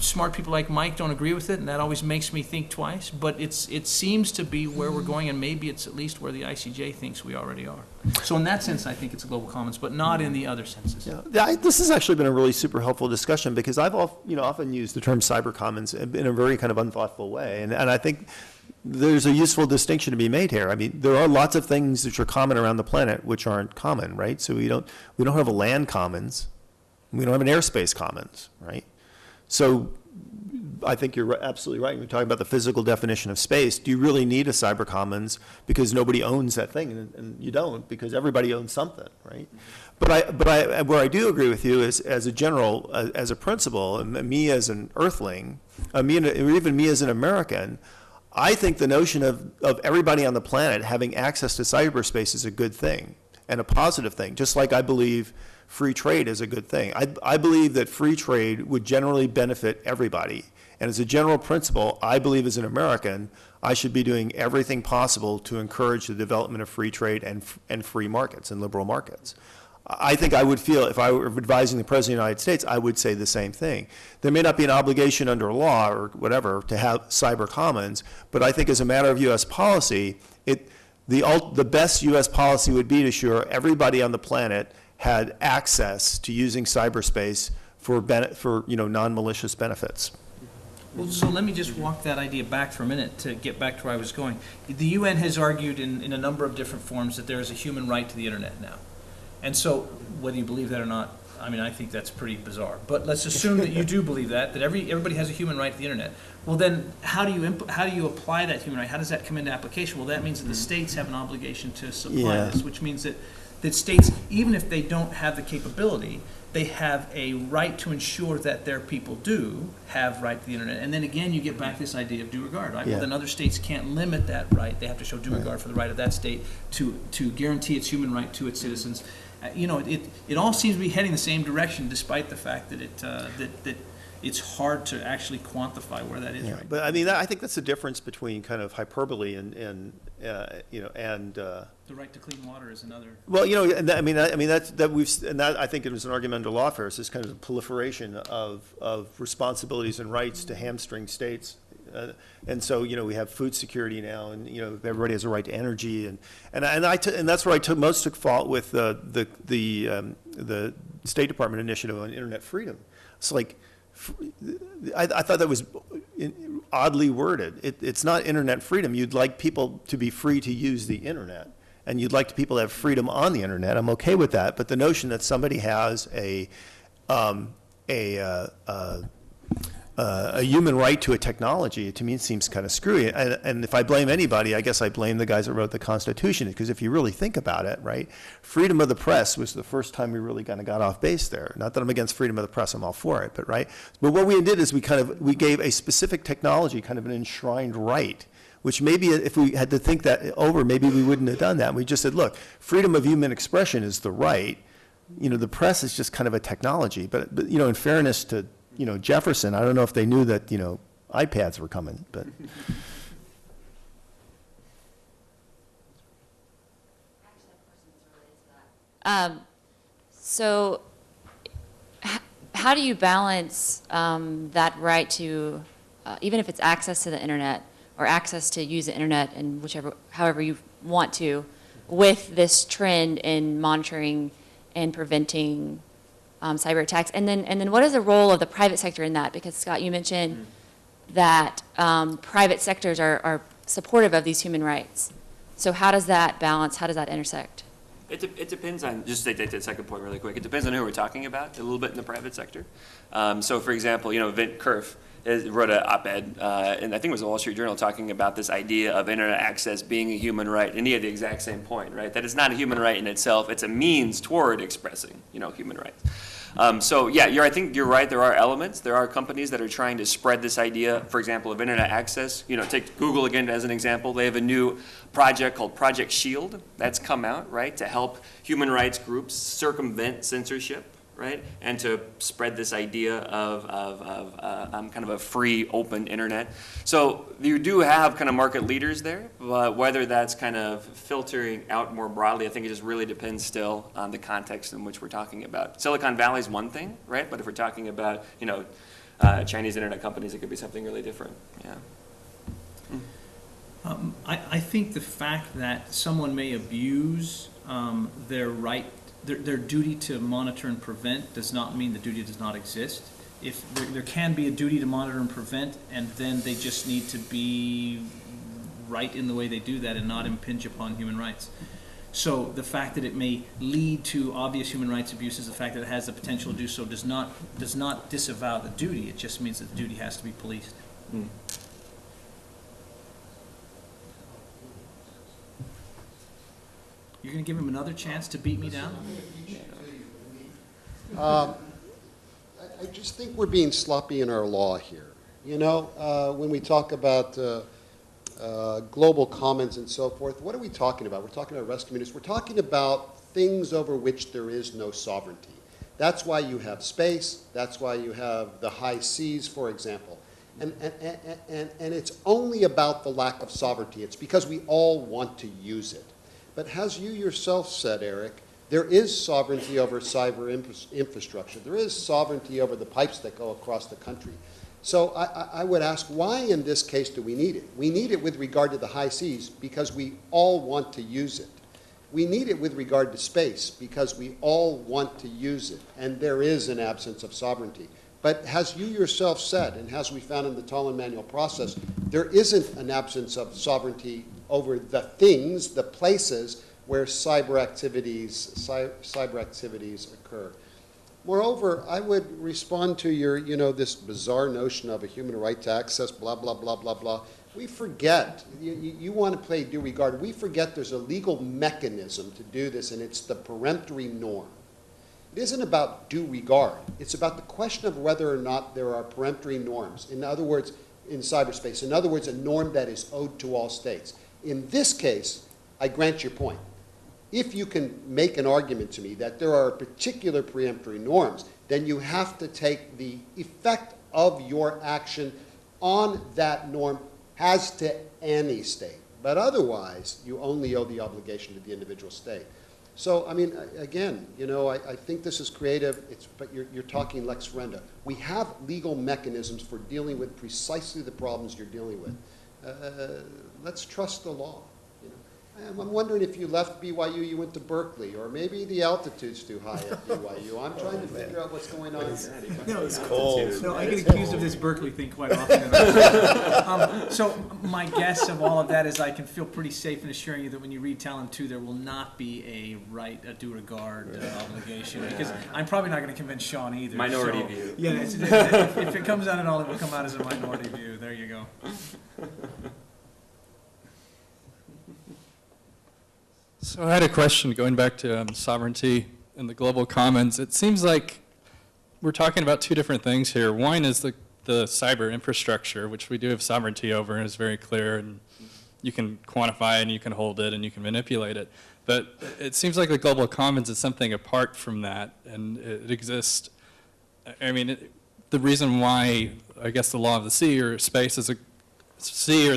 B: smart people like Mike don't agree with it, and that always makes me think twice. But it seems to be where we're going, and maybe it's at least where the ICJ thinks we already are. So in that sense, I think it's a global commons, but not in the other senses.
D: Yeah, this has actually been a really super helpful discussion, because I've often used the term cyber commons in a very kind of unthoughtful way, and I think there's a useful distinction to be made here. I mean, there are lots of things which are common around the planet which aren't common, right? So we don't have a land commons, we don't have an airspace commons, right? So I think you're absolutely right. When you're talking about the physical definition of space, do you really need a cyber commons because nobody owns that thing? And you don't, because everybody owns something, right? But where I do agree with you is, as a general, as a principle, and me as an earthling, or even me as an American, I think the notion of everybody on the planet having access to cyberspace is a good thing and a positive thing, just like I believe free trade is a good thing. I believe that free trade would generally benefit everybody. And as a general principle, I believe as an American, I should be doing everything possible to encourage the development of free trade and free markets and liberal markets. I think I would feel, if I were advising the President of the United States, I would say the same thing. There may not be an obligation under law or whatever to have cyber commons, but I think as a matter of U.S. policy, the best U.S. policy would be to ensure everybody on the planet had access to using cyberspace for non-malicious benefits.
B: Well, so let me just walk that idea back for a minute to get back to where I was going. The UN has argued in a number of different forms that there is a human right to the internet now. And so, whether you believe that or not, I mean, I think that's pretty bizarre. But let's assume that you do believe that everybody has a human right to the internet. Well, then, how do you apply that human right? How does that come into application? Well, that means that the states have an obligation to supply this, which means that states, even if they don't have the capability, they have a right to ensure that their people do have right to the internet. And then again, you get back this idea of due regard, right? Well, then other states can't limit that right. They have to show due regard for the right of that state to guarantee its human right to its citizens. It all seems to be heading the same direction, despite the fact that that it's hard to actually quantify where that is. Right?
D: But I mean, I think that's the difference between kind of hyperbole and
B: the right to clean water is another.
D: Well, and that I think it was an argument under lawfare. It's this kind of proliferation of responsibilities and rights to hamstring states. And so, we have food security now, and everybody has a right to energy, and that's where I took fault with the State Department initiative on internet freedom. It's like, I thought that was oddly worded. It's not internet freedom. You'd like people to be free to use the internet, and you'd like people to have freedom on the internet. I'm okay with that, but the notion that somebody has a human right to a technology, to me, seems kind of screwy. And if I blame anybody, I guess I blame the guys that wrote the Constitution, because if you really think about it, right, freedom of the press was the first time we really kind of got off base there. Not that I'm against freedom of the press, I'm all for it, but right. But what we did is we gave a specific technology kind of an enshrined right, which maybe if we had to think that over, maybe we wouldn't have done that. We just said, look, freedom of human expression is the right. The press is just kind of a technology. But in fairness to Jefferson, I don't know if they knew that, iPads were coming, but.
G: So how do you balance that right to, even if it's access to the internet or access to use the internet in however you want to, with this trend in monitoring and preventing cyber attacks? And then what is the role of the private sector in that? Because Scott, you mentioned that private sectors are supportive of these human rights. So how does that balance? How does that intersect?
C: It depends on, just to take that second point really quick, it depends on who we're talking about, a little bit in the private sector. So for example, Vint Cerf wrote an op-ed, and I think it was the Wall Street Journal, talking about this idea of internet access being a human right, and he had the exact same point, right? That it's not a human right in itself, it's a means toward expressing, human rights. So yeah, I think you're right, there are elements, there are companies that are trying to spread this idea, for example, of internet access. Take Google again as an example. They have a new project called Project Shield that's come out, right, to help human rights groups circumvent censorship, right, and to spread this idea of kind of a free, open internet. So you do have kind of market leaders there, but whether that's kind of filtering out more broadly, I think it just really depends still on the context in which we're talking about. Silicon Valley is one thing, right, but if we're talking about, Chinese internet companies, it could be something really different, yeah.
B: I think the fact that someone may abuse their right, their duty to monitor and prevent does not mean the duty does not exist. If there can be a duty to monitor and prevent, and then they just need to be right in the way they do that and not impinge upon human rights. So the fact that it may lead to obvious human rights abuses, the fact that it has the potential to do so, does not disavow the duty. It just means that the duty has to be policed.
C: Mm.
B: You're going to give him another chance to beat me down?
E: I just think we're being sloppy in our law here. When we talk about global commons and so forth, what are we talking about? We're talking about rest communities. We're talking about things over which there is no sovereignty. That's why you have space. That's why you have the high seas, for example. And it's only about the lack of sovereignty. It's because we all want to use it. But as you yourself said, Eric, there is sovereignty over cyber infrastructure. There is sovereignty over the pipes that go across the country. So I would ask, why in this case do we need it? We need it with regard to the high seas because we all want to use it. We need it with regard to space because we all want to use it, and there is an absence of sovereignty. But as you yourself said, and as we found in the Tallinn Manual process, there isn't an absence of sovereignty over the things, the places where cyber activities occur. Moreover, I would respond to your, this bizarre notion of a human right to access, blah, blah, blah, blah, blah. We forget, you want to play due regard, we forget there's a legal mechanism to do this, and it's the peremptory norm. It isn't about due regard. It's about the question of whether or not there are peremptory norms. In other words, in cyberspace. In other words, a norm that is owed to all states. In this case, I grant your point. If you can make an argument to me that there are particular peremptory norms, then you have to take the effect of your action on that norm as to any state. But otherwise, you only owe the obligation to the individual state. So, I mean, again, I think this is creative, but you're talking lex ferenda. We have legal mechanisms for dealing with precisely the problems you're dealing with. Let's trust the law. I'm wondering if you left BYU, you went to Berkeley, or maybe the altitude's too high at BYU. I'm trying to figure out what's going on here.
B: No, it's
D: cold.
B: No, I get accused of this Berkeley thing quite often. So my guess of all of that is I can feel pretty safe in assuring you that when you read Talon 2, there will not be a due regard obligation, because I'm probably not going to convince Sean either.
C: Minority view.
B: Yeah, if it comes out at all, it will come out as a minority view. There you go.
H: So I had a question going back to sovereignty and the global commons. It seems like we're talking about two different things here. One is the cyber infrastructure, which we do have sovereignty over and is very clear, and you can quantify it and you can hold it and you can manipulate it. But it seems like the global commons is something apart from that, and it exists. I mean, the reason why I guess the law of the sea or space is the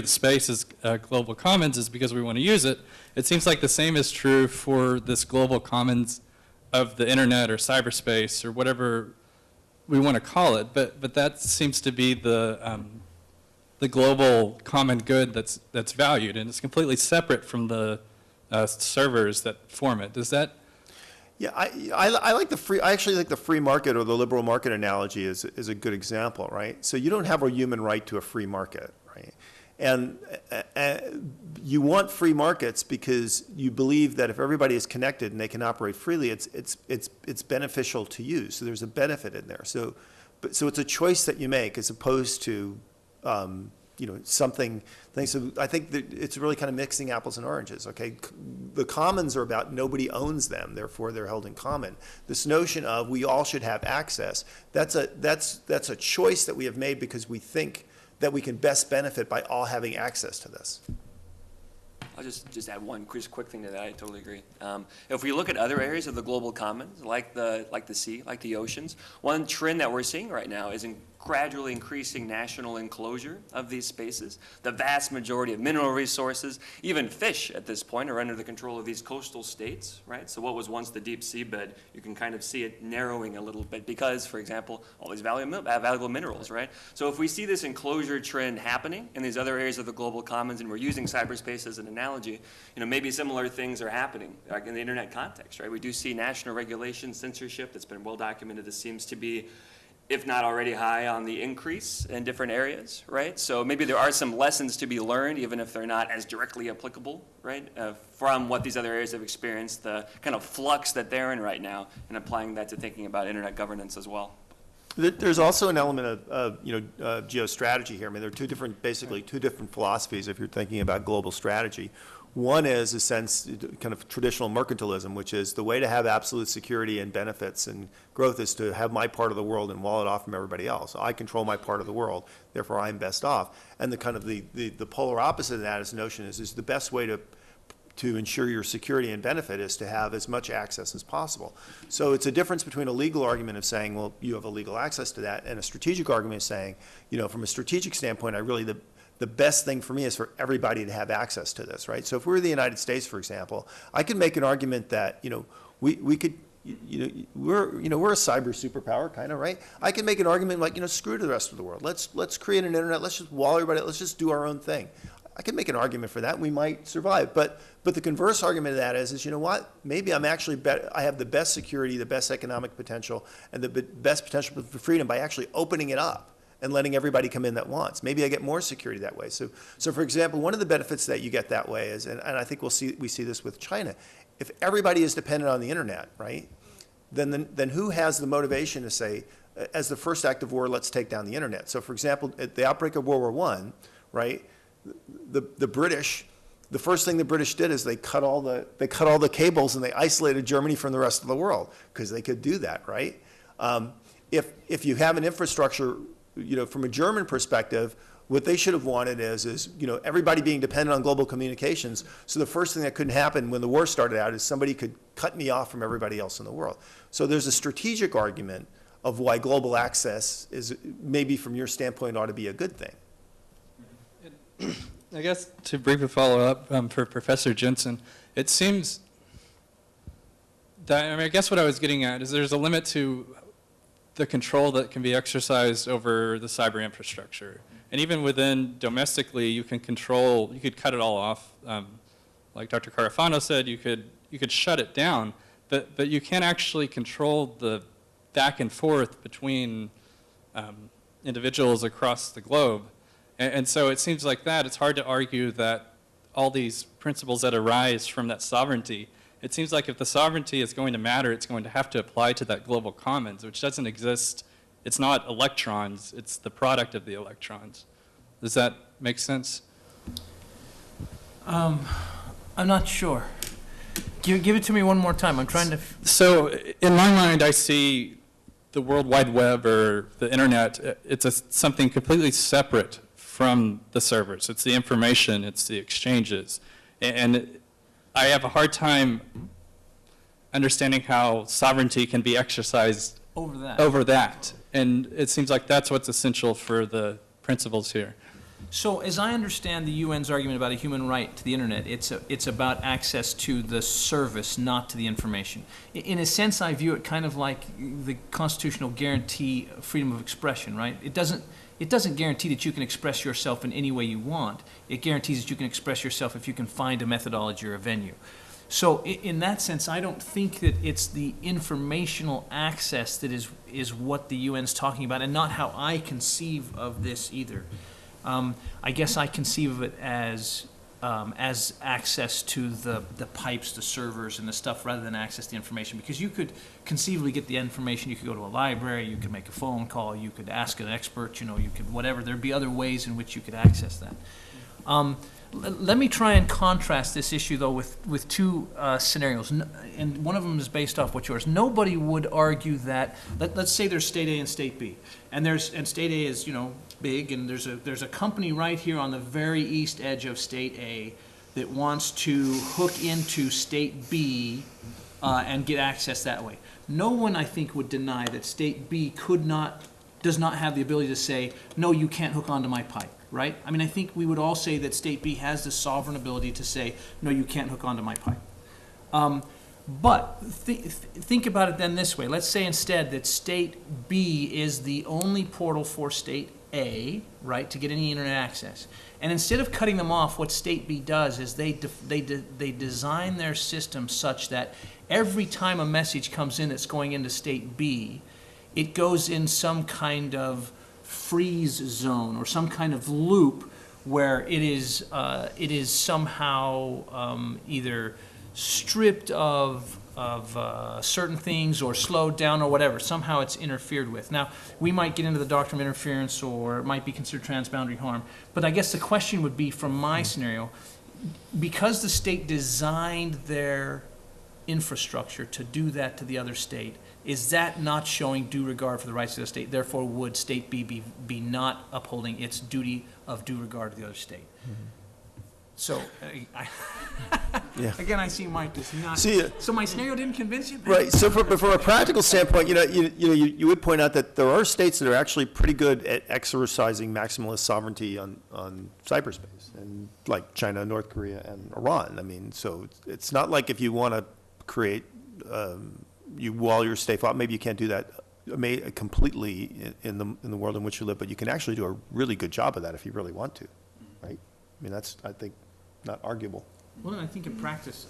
H: space is global commons is because we want to use it. It seems like the same is true for this global commons of the internet or cyberspace or whatever we want to call it. But that seems to be the global common good that's valued, and it's completely separate from the servers that form it. Does that?
D: Yeah, I like the free, I actually like the free market or the liberal market analogy is a good example, right? So you don't have a human right to a free market, right? And you want free markets because you believe that if everybody is connected and they can operate freely, it's beneficial to you. So there's a benefit in there. So it's a choice that you make as opposed to, something. So I think that it's really kind of mixing apples and oranges. Okay, the commons are about nobody owns them, therefore they're held in common. This notion of we all should have access, that's a choice that we have made because we think that we can best benefit by all having access to this.
C: I'll just add one quick thing to that. I totally agree. If we look at other areas of the global commons, like the sea, like the oceans, one trend that we're seeing right now is gradually increasing national enclosure of these spaces. The vast majority of mineral resources, even fish at this point, are under the control of these coastal states, right? So what was once the deep seabed, you can kind of see it narrowing a little bit because, for example, all these valuable minerals, right? So if we see this enclosure trend happening in these other areas of the global commons, and we're using cyberspace as an analogy, maybe similar things are happening, like in the internet context, right? We do see national regulation, censorship that's been well documented. This seems to be, if not already high, on the increase in different areas, right? So maybe there are some lessons to be learned, even if they're not as directly applicable, right, from what these other areas have experienced, the kind of flux that they're in right now, and applying that to thinking about internet governance as well.
D: There's also an element of geostrategy here. I mean, there are basically two different philosophies if you're thinking about global strategy. One is a sense, kind of traditional mercantilism, which is the way to have absolute security and benefits and growth is to have my part of the world and wall it off from everybody else. I control my part of the world, therefore I'm best off. And the kind of the polar opposite of that is the notion is the best way to ensure your security and benefit is to have as much access as possible. So it's a difference between a legal argument of saying, well, you have a legal access to that, and a strategic argument of saying, from a strategic standpoint, the best thing for me is for everybody to have access to this, right? So if we were the United States, for example, I could make an argument that, we could, we're a cyber superpower, kind of, right? I can make an argument like, screw to the rest of the world. Let's create an internet. Let's just wall everybody. Let's just do our own thing. I can make an argument for that. We might survive. But the converse argument of that is you know what? Maybe I'm actually I have the best security, the best economic potential, and the best potential for freedom by actually opening it up and letting everybody come in that wants. Maybe I get more security that way. So for example, one of the benefits that you get that way is, and I think we see this with China, if everybody is dependent on the internet, right? Then who has the motivation to say, as the first act of war, let's take down the internet? So for example, at the outbreak of World War I, right? The British, the first thing the British did is they cut all the cables and they isolated Germany from the rest of the world because they could do that, right? If you have an infrastructure, from a German perspective, what they should have wanted is everybody being dependent on global communications. So the first thing that couldn't happen when the war started out is somebody could cut me off from everybody else in the world. So there's a strategic argument of why global access is maybe from your standpoint ought to be a good thing.
H: I guess to briefly follow up for Professor Jensen, it seems that, I guess what I was getting at is there's a limit to the control that can be exercised over the cyber infrastructure. And even within domestically, you could cut it all off. Like Dr. Carafano said, you could shut it down, but you can't actually control the back and forth between individuals across the globe. And so it seems like that, it's hard to argue that all these principles that arise from that sovereignty, it seems like if the sovereignty is going to matter, it's going to have to apply to that global commons, which doesn't exist. It's not electrons, it's the product of the electrons. Does that make sense?
B: I'm not sure. Give it to me one more time. I'm trying to.
H: So in my mind, I see the World Wide Web or the internet, it's something completely separate from the servers. It's the information, it's the exchanges. And I have a hard time understanding how sovereignty can be exercised over that. And it seems like that's what's essential for the principles here.
B: So as I understand the UN's argument about a human right to the internet, it's about access to the service, not to the information. In a sense, I view it kind of like the constitutional guarantee of freedom of expression, right? It doesn't guarantee that you can express yourself in any way you want. It guarantees that you can express yourself if you can find a methodology or a venue. So in that sense, I don't think that it's the informational access that is what the UN's talking about, and not how I conceive of this either. I guess I conceive of it as access to the pipes, the servers, and the stuff, rather than access to the information. Because you could conceivably get the information. You could go to a library. You could make a phone call. You could ask an expert. You could whatever. There'd be other ways in which you could access that. Let me try and contrast this issue, though, with two scenarios, and one of them is based off what's yours. Nobody would argue that, let's say there's state A and state B, and state A is, big, and there's a company right here on the very east edge of state A that wants to hook into state B and get access that way. No one, I think, would deny that state B does not have the ability to say, no, you can't hook onto my pipe. Right? I mean, I think we would all say that state B has the sovereign ability to say, no, you can't hook onto my pipe. But think about it then this way. Let's say instead that state B is the only portal for state A, right, to get any internet access. And instead of cutting them off, what state B does is they design their system such that every time a message comes in that's going into state B, it goes in some kind of freeze zone or some kind of loop where it is somehow either stripped of certain things or slowed down or whatever. Somehow it's interfered with. Now, we might get into the doctrine of interference, or it might be considered transboundary harm, but I guess the question would be, from my scenario, because the state designed their infrastructure to do that to the other state, is that not showing due regard for the rights of the state? Therefore, would state B be not upholding its duty of due regard to the other state? So, again, I see Mike does not. So my scenario didn't convince you?
D: Right. So from a practical standpoint, you would point out that there are states that are actually pretty good at exercising maximalist sovereignty on cyberspace, and like China, North Korea, and Iran. I mean, so it's not like if you want to create you wall your state off. Maybe you can't do that completely in the world in which you live, but you can actually do a really good job of that if you really want to, right? I mean, that's, I think, not arguable.
B: Well, and I think in practice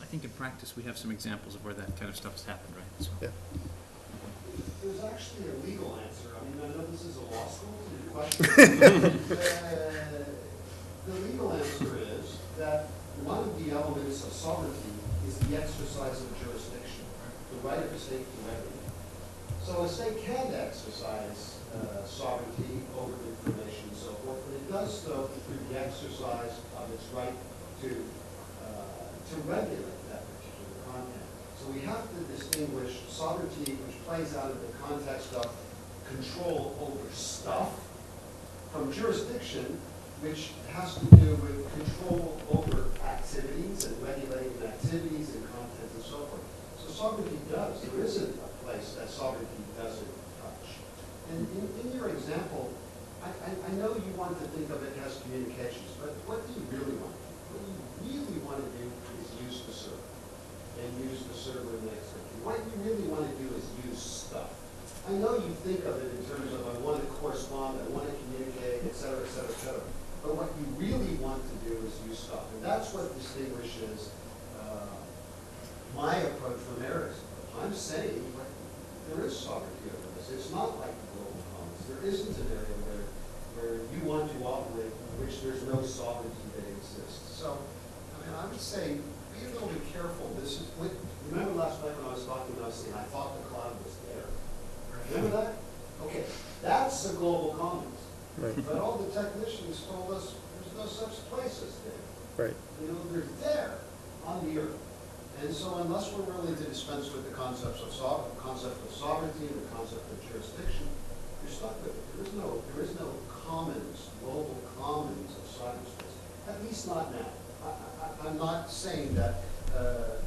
B: we have some examples of where that kind of stuff has happened, right? So.
D: Yeah.
E: There's actually a legal answer. I mean, I know this is a law school to your question. The legal answer is that one of the elements of sovereignty is the exercise of jurisdiction, the right of a state to regulate. So a state can exercise sovereignty over information and so forth, but it does so through the exercise of its right to regulate that particular content. So we have to distinguish sovereignty, which plays out in the context of control over stuff, from jurisdiction, which has to do with control over activities and regulating activities and content and so forth. So sovereignty does. There isn't a place that sovereignty doesn't touch. And in your example, I know you want to think of it as communications, but what do you really want to do? What you really want to do is use the server, and use the server next to you. What you really want to do is use stuff. I know you think of it in terms of I want to correspond, I want to communicate, et cetera, et cetera, et cetera. But what you really want to do is use stuff. And that's what distinguishes my approach from Eric's approach. I'm saying there is sovereignty over this. It's not like the global commons. There isn't an area where you want to operate in which there's no sovereignty that exists. So, I mean, I would say be a little bit careful. Remember last night when I was talking, I was saying I thought the cloud was there. Remember that? Okay, that's the global commons. Right. But all the technicians told us there's no such place as there.
D: Right.
E: You know, they're there on the earth. And so unless we're willing to dispense with the concept of sovereignty and the concept of jurisdiction, you're stuck with it. There is no commons, global commons of cyberspace, at least not now. I'm not saying that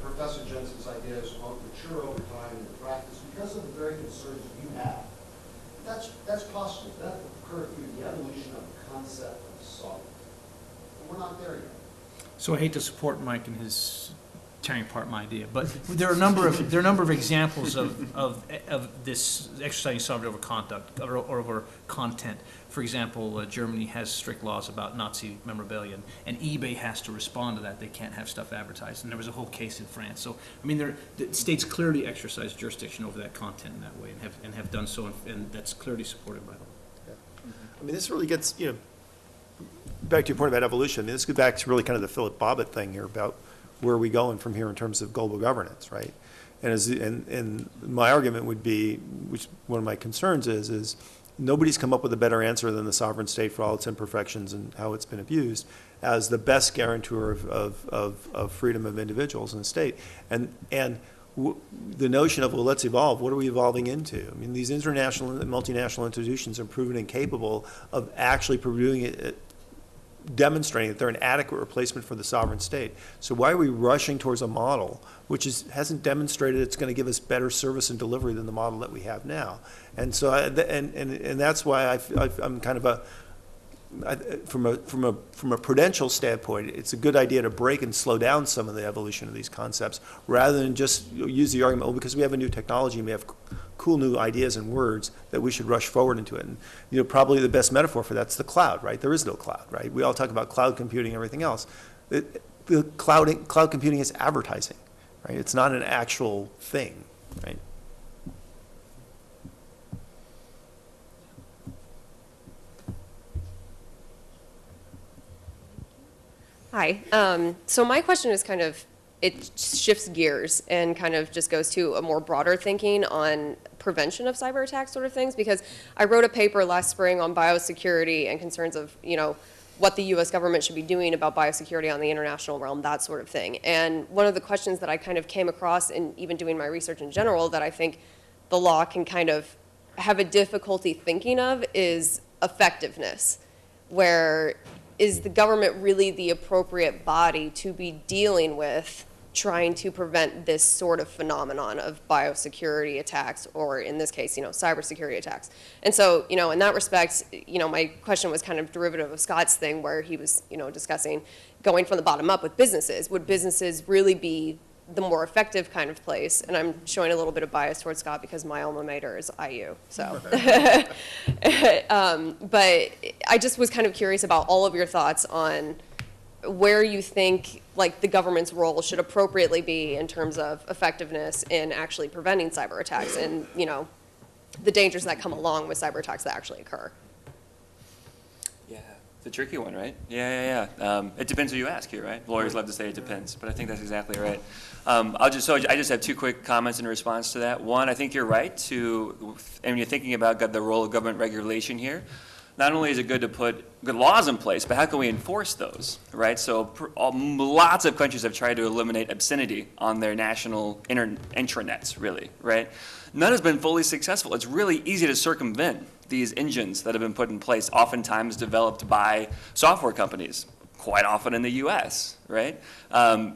E: Professor Jensen's ideas won't mature over time in practice because of the very concerns you have. That's possible. That will occur through the evolution of the concept of sovereignty. there yet.
B: So I hate to support Mike in his tearing apart my idea, but there are a number of examples of this exercising sovereignty over conduct or over content. For example, Germany has strict laws about Nazi memorabilia, and eBay has to respond to that. They can't have stuff advertised, and there was a whole case in France. So, I mean, the states clearly exercise jurisdiction over that content in that way, and have done so, and that's clearly supported by them.
D: I mean, this really gets, back to your point about evolution. I mean, this goes back to really kind of the Philip Bobbitt thing here about where are we going from here in terms of global governance, right? And my argument would be, which one of my concerns is nobody's come up with a better answer than the sovereign state for all its imperfections and how it's been abused as the best guarantor of freedom of individuals in the state. And the notion of, well, let's evolve, what are we evolving into? I mean, these international and multinational institutions are proven incapable of actually demonstrating that they're an adequate replacement for the sovereign state. So why are we rushing towards a model which hasn't demonstrated it's going to give us better service and delivery than the model that we have now? And so, and that's why I'm kind of from a prudential standpoint, it's a good idea to break and slow down some of the evolution of these concepts rather than just use the argument, oh, because we have a new technology and we have cool new ideas and words that we should rush forward into it. And probably the best metaphor for that's the cloud, right? There is no cloud, right? We all talk about cloud computing and everything else. The cloud computing is advertising, right? It's not an actual thing, right?
I: Hi. So my question is it shifts gears and kind of just goes to a more broader thinking on prevention of cyber attacks sort of things, because I wrote a paper last spring on biosecurity and concerns of, what the U.S. government should be doing about biosecurity on the international realm, that sort of thing. And one of the questions that I kind of came across in even doing my research in general that I think the law can kind of have a difficulty thinking of is effectiveness, where is the government really the appropriate body to be dealing with trying to prevent this sort of phenomenon of biosecurity attacks, or in this case, cybersecurity attacks? And so, in that respect, my question was kind of derivative of Scott's thing where he was, discussing going from the bottom up with businesses. Would businesses really be the more effective kind of place? And I'm showing a little bit of bias towards Scott because my alma mater is IU, so. But I just was kind of curious about all of your thoughts on where you think the government's role should appropriately be in terms of effectiveness in actually preventing cyber attacks and, the dangers that come along with cyber attacks that actually occur.
C: Yeah, it's a tricky one, right? Yeah. It depends who you ask here, right? Lawyers love to say it depends, but I think that's exactly right. I just have two quick comments in response to that. One, I think you're right and when you're thinking about the role of government regulation here, not only is it good to put good laws in place, but how can we enforce those, right? So lots of countries have tried to eliminate obscenity on their national intranets, really, right? None has been fully successful. It's really easy to circumvent these engines that have been put in place, oftentimes developed by software companies, quite often in the US, right?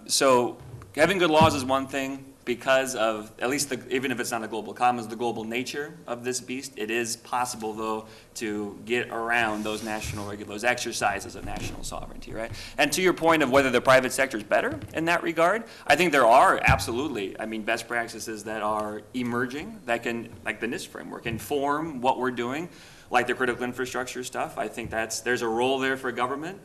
C: So having good laws is one thing. Because of, at least even if it's not a global commons, the global nature of this beast, it is possible, though, to get around those those exercises of national sovereignty, right? And to your point of whether the private sector is better in that regard, I think there are absolutely, best practices that are emerging that can, like the NIST framework, inform what we're doing, like the critical infrastructure stuff. I think there's a role there for government.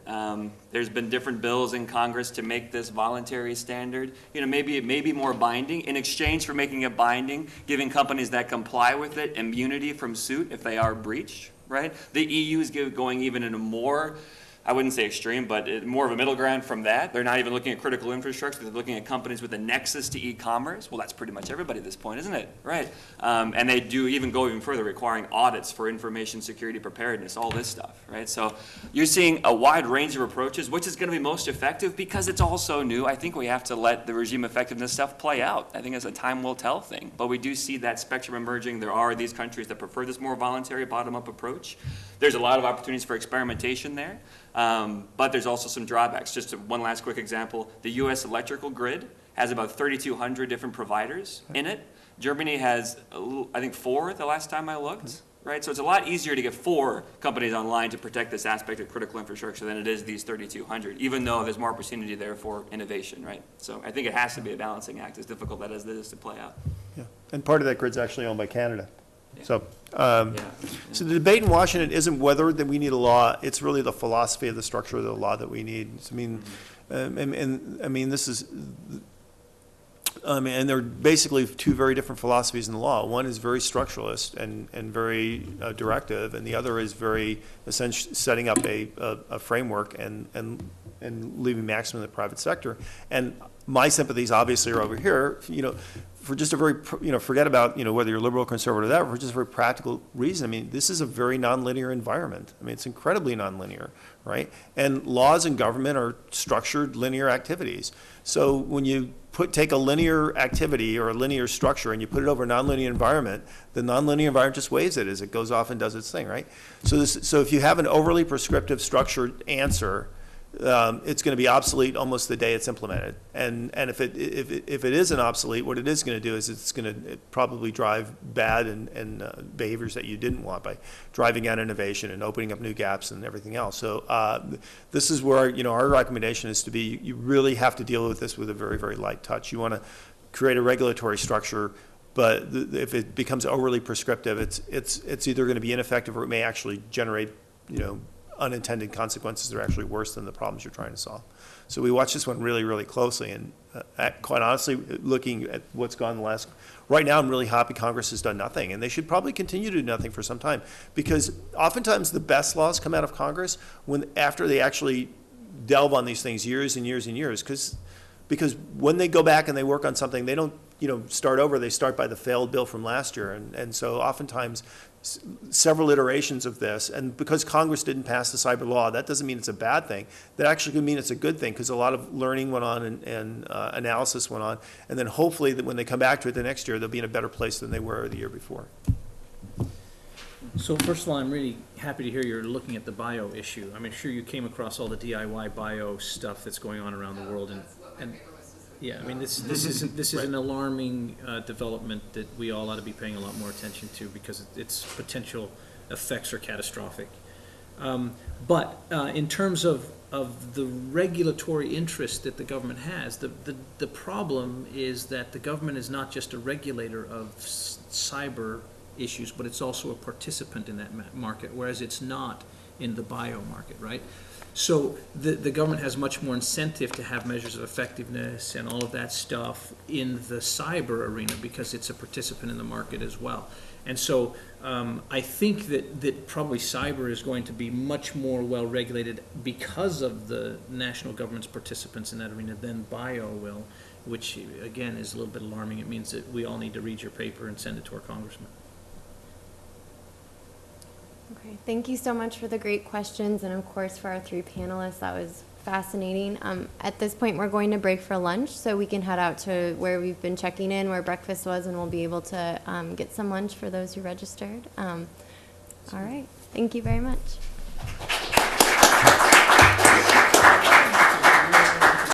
C: There's been different bills in Congress to make this voluntary standard, maybe more binding. In exchange for making it binding, giving companies that comply with it immunity from suit if they are breached, right? The EU is going even in a more, I wouldn't say extreme, but more of a middle ground from that. They're not even looking at critical infrastructure. They're looking at companies with a nexus to e-commerce. Well, that's pretty much everybody at this point, isn't it? Right. And they do go even further, requiring audits for information security preparedness, all this stuff, right? So you're seeing a wide range of approaches. Which is going to be most effective? Because it's all so new, I think we have to let the regime effectiveness stuff play out. I think it's a time will tell thing. But we do see that spectrum emerging. There are these countries that prefer this more voluntary bottom-up approach. There's a lot of opportunities for experimentation there. But there's also some drawbacks. Just one last quick example. The U.S. electrical grid has about 3,200 different providers in it. Germany has, I think, 4 the last time I looked, right? So it's a lot easier to get 4 companies online to protect this aspect of critical infrastructure than it is these 3,200, even though there's more opportunity there for innovation, right? So I think it has to be a balancing act, as difficult that as it is to play out.
D: Yeah. And part of that grid's actually owned by Canada.
C: Yeah.
D: So,
C: Yeah.
D: so the debate in Washington isn't whether that we need a law, it's really the philosophy of the structure of the law that we need. I mean, and I mean, this is, and they're basically 2 very different philosophies in the law. One is very structuralist and very directive, and the other is very essentially setting up a framework and leaving maximum in the private sector. And my sympathies obviously are over here, for just a very, forget about, whether you're liberal, conservative, or whatever, for just a very practical reason. I mean, this is a very nonlinear environment. I mean, it's incredibly nonlinear, right? And laws in government are structured linear activities. So when you take a linear activity or a linear structure and you put it over a nonlinear environment, the nonlinear environment just weighs it as it goes off and does its thing, right? So if you have an overly prescriptive structured answer, it's going to be obsolete almost the day it's implemented. And if it isn't obsolete, what it is going to do is it's going to probably drive bad and behaviors that you didn't want by driving out innovation and opening up new gaps and everything else. So this is where our recommendation is to be. You really have to deal with this with a very, very light touch. You want to create a regulatory structure, but if it becomes overly prescriptive, it's either going to be ineffective or it may actually generate unintended consequences that are actually worse than the problems you're trying to solve. So we watch this one really, really closely, and quite honestly, looking at what's gone right now, I'm really happy Congress has done nothing, and they should probably continue to do nothing for some time, because oftentimes the best laws come out of Congress after they actually delve on these things years and years and years, because when they go back and they work on something, they don't start over, they start by the failed bill from last year, and so oftentimes several iterations of this, and because Congress didn't pass the cyber law, that doesn't mean it's a bad thing. That actually could mean it's a good thing, because a lot of learning went on and analysis went on, and then hopefully that when they come back to it the next year, they'll be in a better place than they were the year before.
B: So first of all, I'm really happy to hear you're looking at the bio issue. I'm sure you came across all the DIY bio stuff that's going on around the world, and yeah, I mean, this is an alarming development that we all ought to be paying a lot more attention to, because its potential effects are catastrophic. But in terms of the regulatory interest that the government has, the problem is that the government is not just a regulator of cyber issues, but it's also a participant in that market, whereas it's not in the bio market, right? So the government has much more incentive to have measures of effectiveness and all of that stuff in the cyber arena, because it's a participant in the market as well. And so I think that probably cyber is going to be much more well regulated because of the national government's participants in that arena than bio will, which again is a little bit alarming. It means that we all need to read your paper and send it to our congressman.
A: Okay, thank you so much for the great questions, and of course for our 3 panelists. That was fascinating. At this point, we're going to break for lunch, so we can head out to where we've been checking in, where breakfast was, and we'll be able to get some lunch for those who registered. All right, thank you very much.